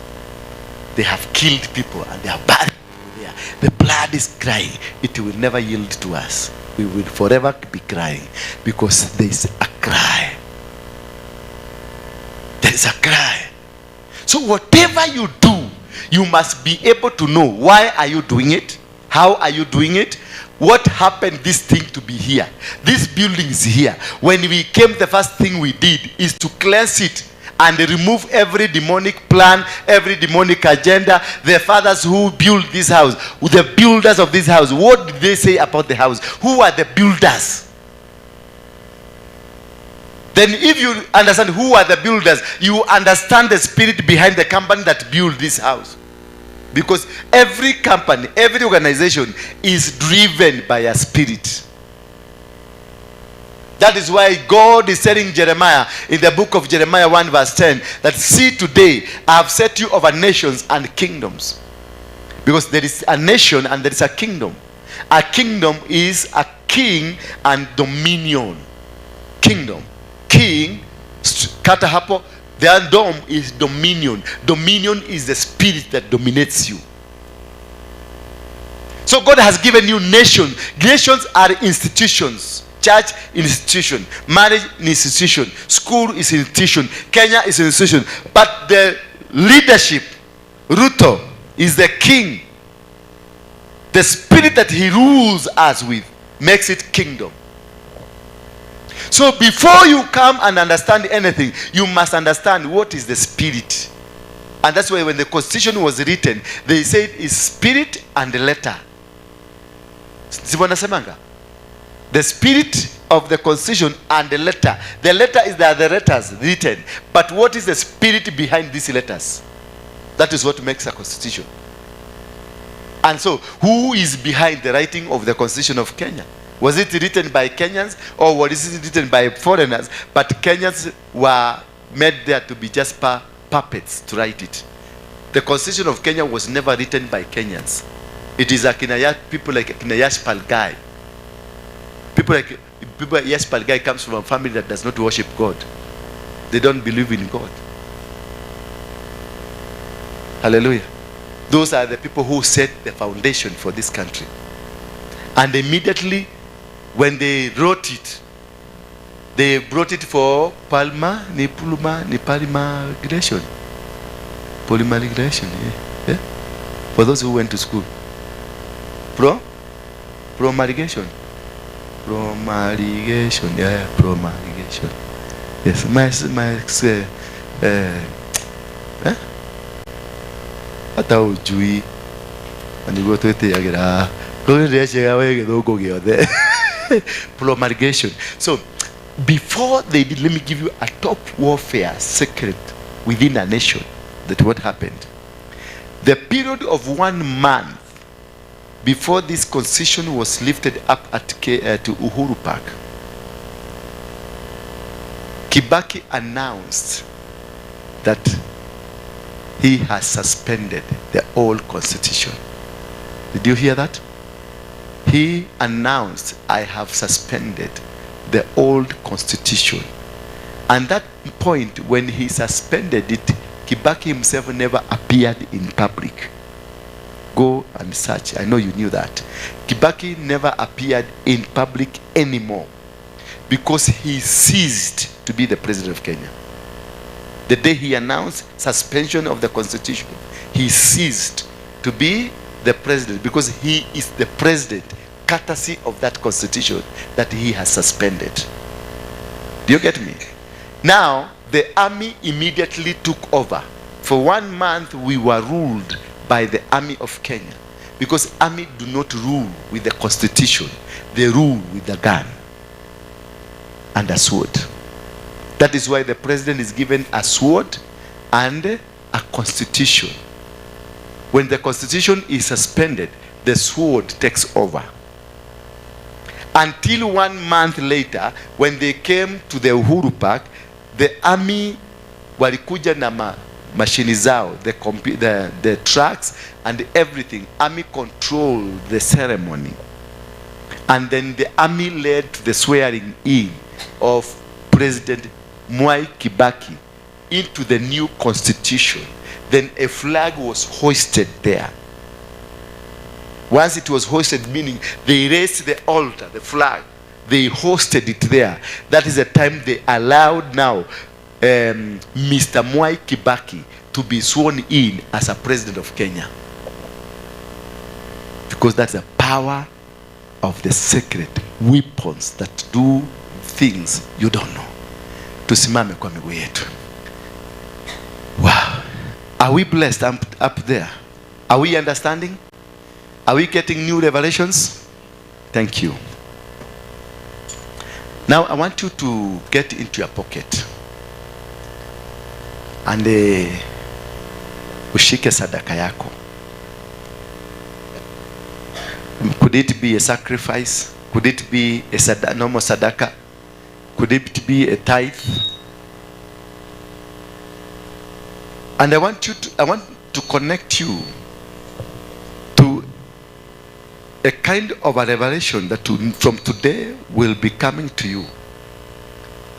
They have killed people and they are buried there. The blood is crying. It will never yield to us. We will forever be crying because there is a cry. There is a cry. So whatever you do, you must be able to know why are you doing it, how are you doing it, what happened this thing to be here. This building is here. When we came, the first thing we did is to cleanse it and they remove every demonic plan, every demonic agenda. The fathers who built this house, the builders of this house, what did they say about the house? Who are the builders? Then if you understand who are the builders, you understand the spirit behind the company that built this house. Because every company, every organization is driven by a spirit. That is why God is telling Jeremiah in the book of Jeremiah 1 verse 10 that, see, today I have set you over nations and kingdoms. Because there is a nation and there is a kingdom. A kingdom is a king and dominion. Kingdom. King, kata hapo, the dom is dominion. Dominion is the spirit that dominates you. So God has given you nations. Nations are institutions. Church, institution. Marriage, institution. School is institution. Kenya is institution. But the leadership, Ruto, is the king. The spirit that he rules us with makes it kingdom. So before you come and understand anything, you must understand what is the spirit. And that's why when the constitution was written, they said it's spirit and the letter. The spirit of the constitution and the letter. The letter is the letters written. But what is the spirit behind these letters? That is what makes a constitution. And so, who is behind the writing of the constitution of Kenya? Was it written by Kenyans or was it written by foreigners? But Kenyans were made there to be just puppets to write it. The constitution of Kenya was never written by Kenyans. It is people like Yash Palgai. People like Yash Palgai comes from a family that does not worship God. They don't believe in God. Hallelujah. Those are the people who set the foundation for this country. And immediately when they wrote it, they brought it for Palma, Polymerization. Polymerization, yeah. For those who went to school. Promulgation. Promulgation, yeah, promulgation. Yes, hata ujui andiguo twitiagira promulgation. So before they did, let me give you a top warfare secret within a nation. That what happened, the period of 1 month before this constitution was lifted up at to Uhuru Park, Kibaki announced that he has suspended the old constitution. Did you hear that? He announced, I have suspended the old constitution. And that point, when he suspended it, Kibaki himself never appeared in public. Go and search. I know you knew that. Kibaki never appeared in public anymore because he ceased to be the president of Kenya. The day he announced suspension of the constitution, he ceased to be the president because he is the president courtesy of that constitution that he has suspended. Do you get me? Now, the army immediately took over. For 1 month, we were ruled by the army of Kenya because army do not rule with the constitution. They rule with the gun and a sword. That is why the president is given a sword and a constitution. When the constitution is suspended, the sword takes over. Until 1 month later, when they came to the Uhuru Park, the army walikuja na machine zao, the trucks and everything. Army controlled the ceremony. And then the army led to the swearing in of President Mwai Kibaki into the new constitution. Then a flag was hoisted there. Once it was hoisted, meaning they raised the altar, the flag, they hosted it there. That is the time they allowed now Mr. Mwai Kibaki to be sworn in as a president of Kenya. Because that's the power of the secret weapons that do things you don't know. Tusimame kwa miguu yetu. Are we blessed up there? Are we understanding? Are we getting new revelations? Thank you. Now I want you to get into your pocket and ushike sadaka yako. Could it be a sacrifice? Could it be a normal sadaka? Could it be a tithe? And I want to connect you to a kind of a revelation that from today will be coming to you,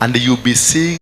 and you'll be seeing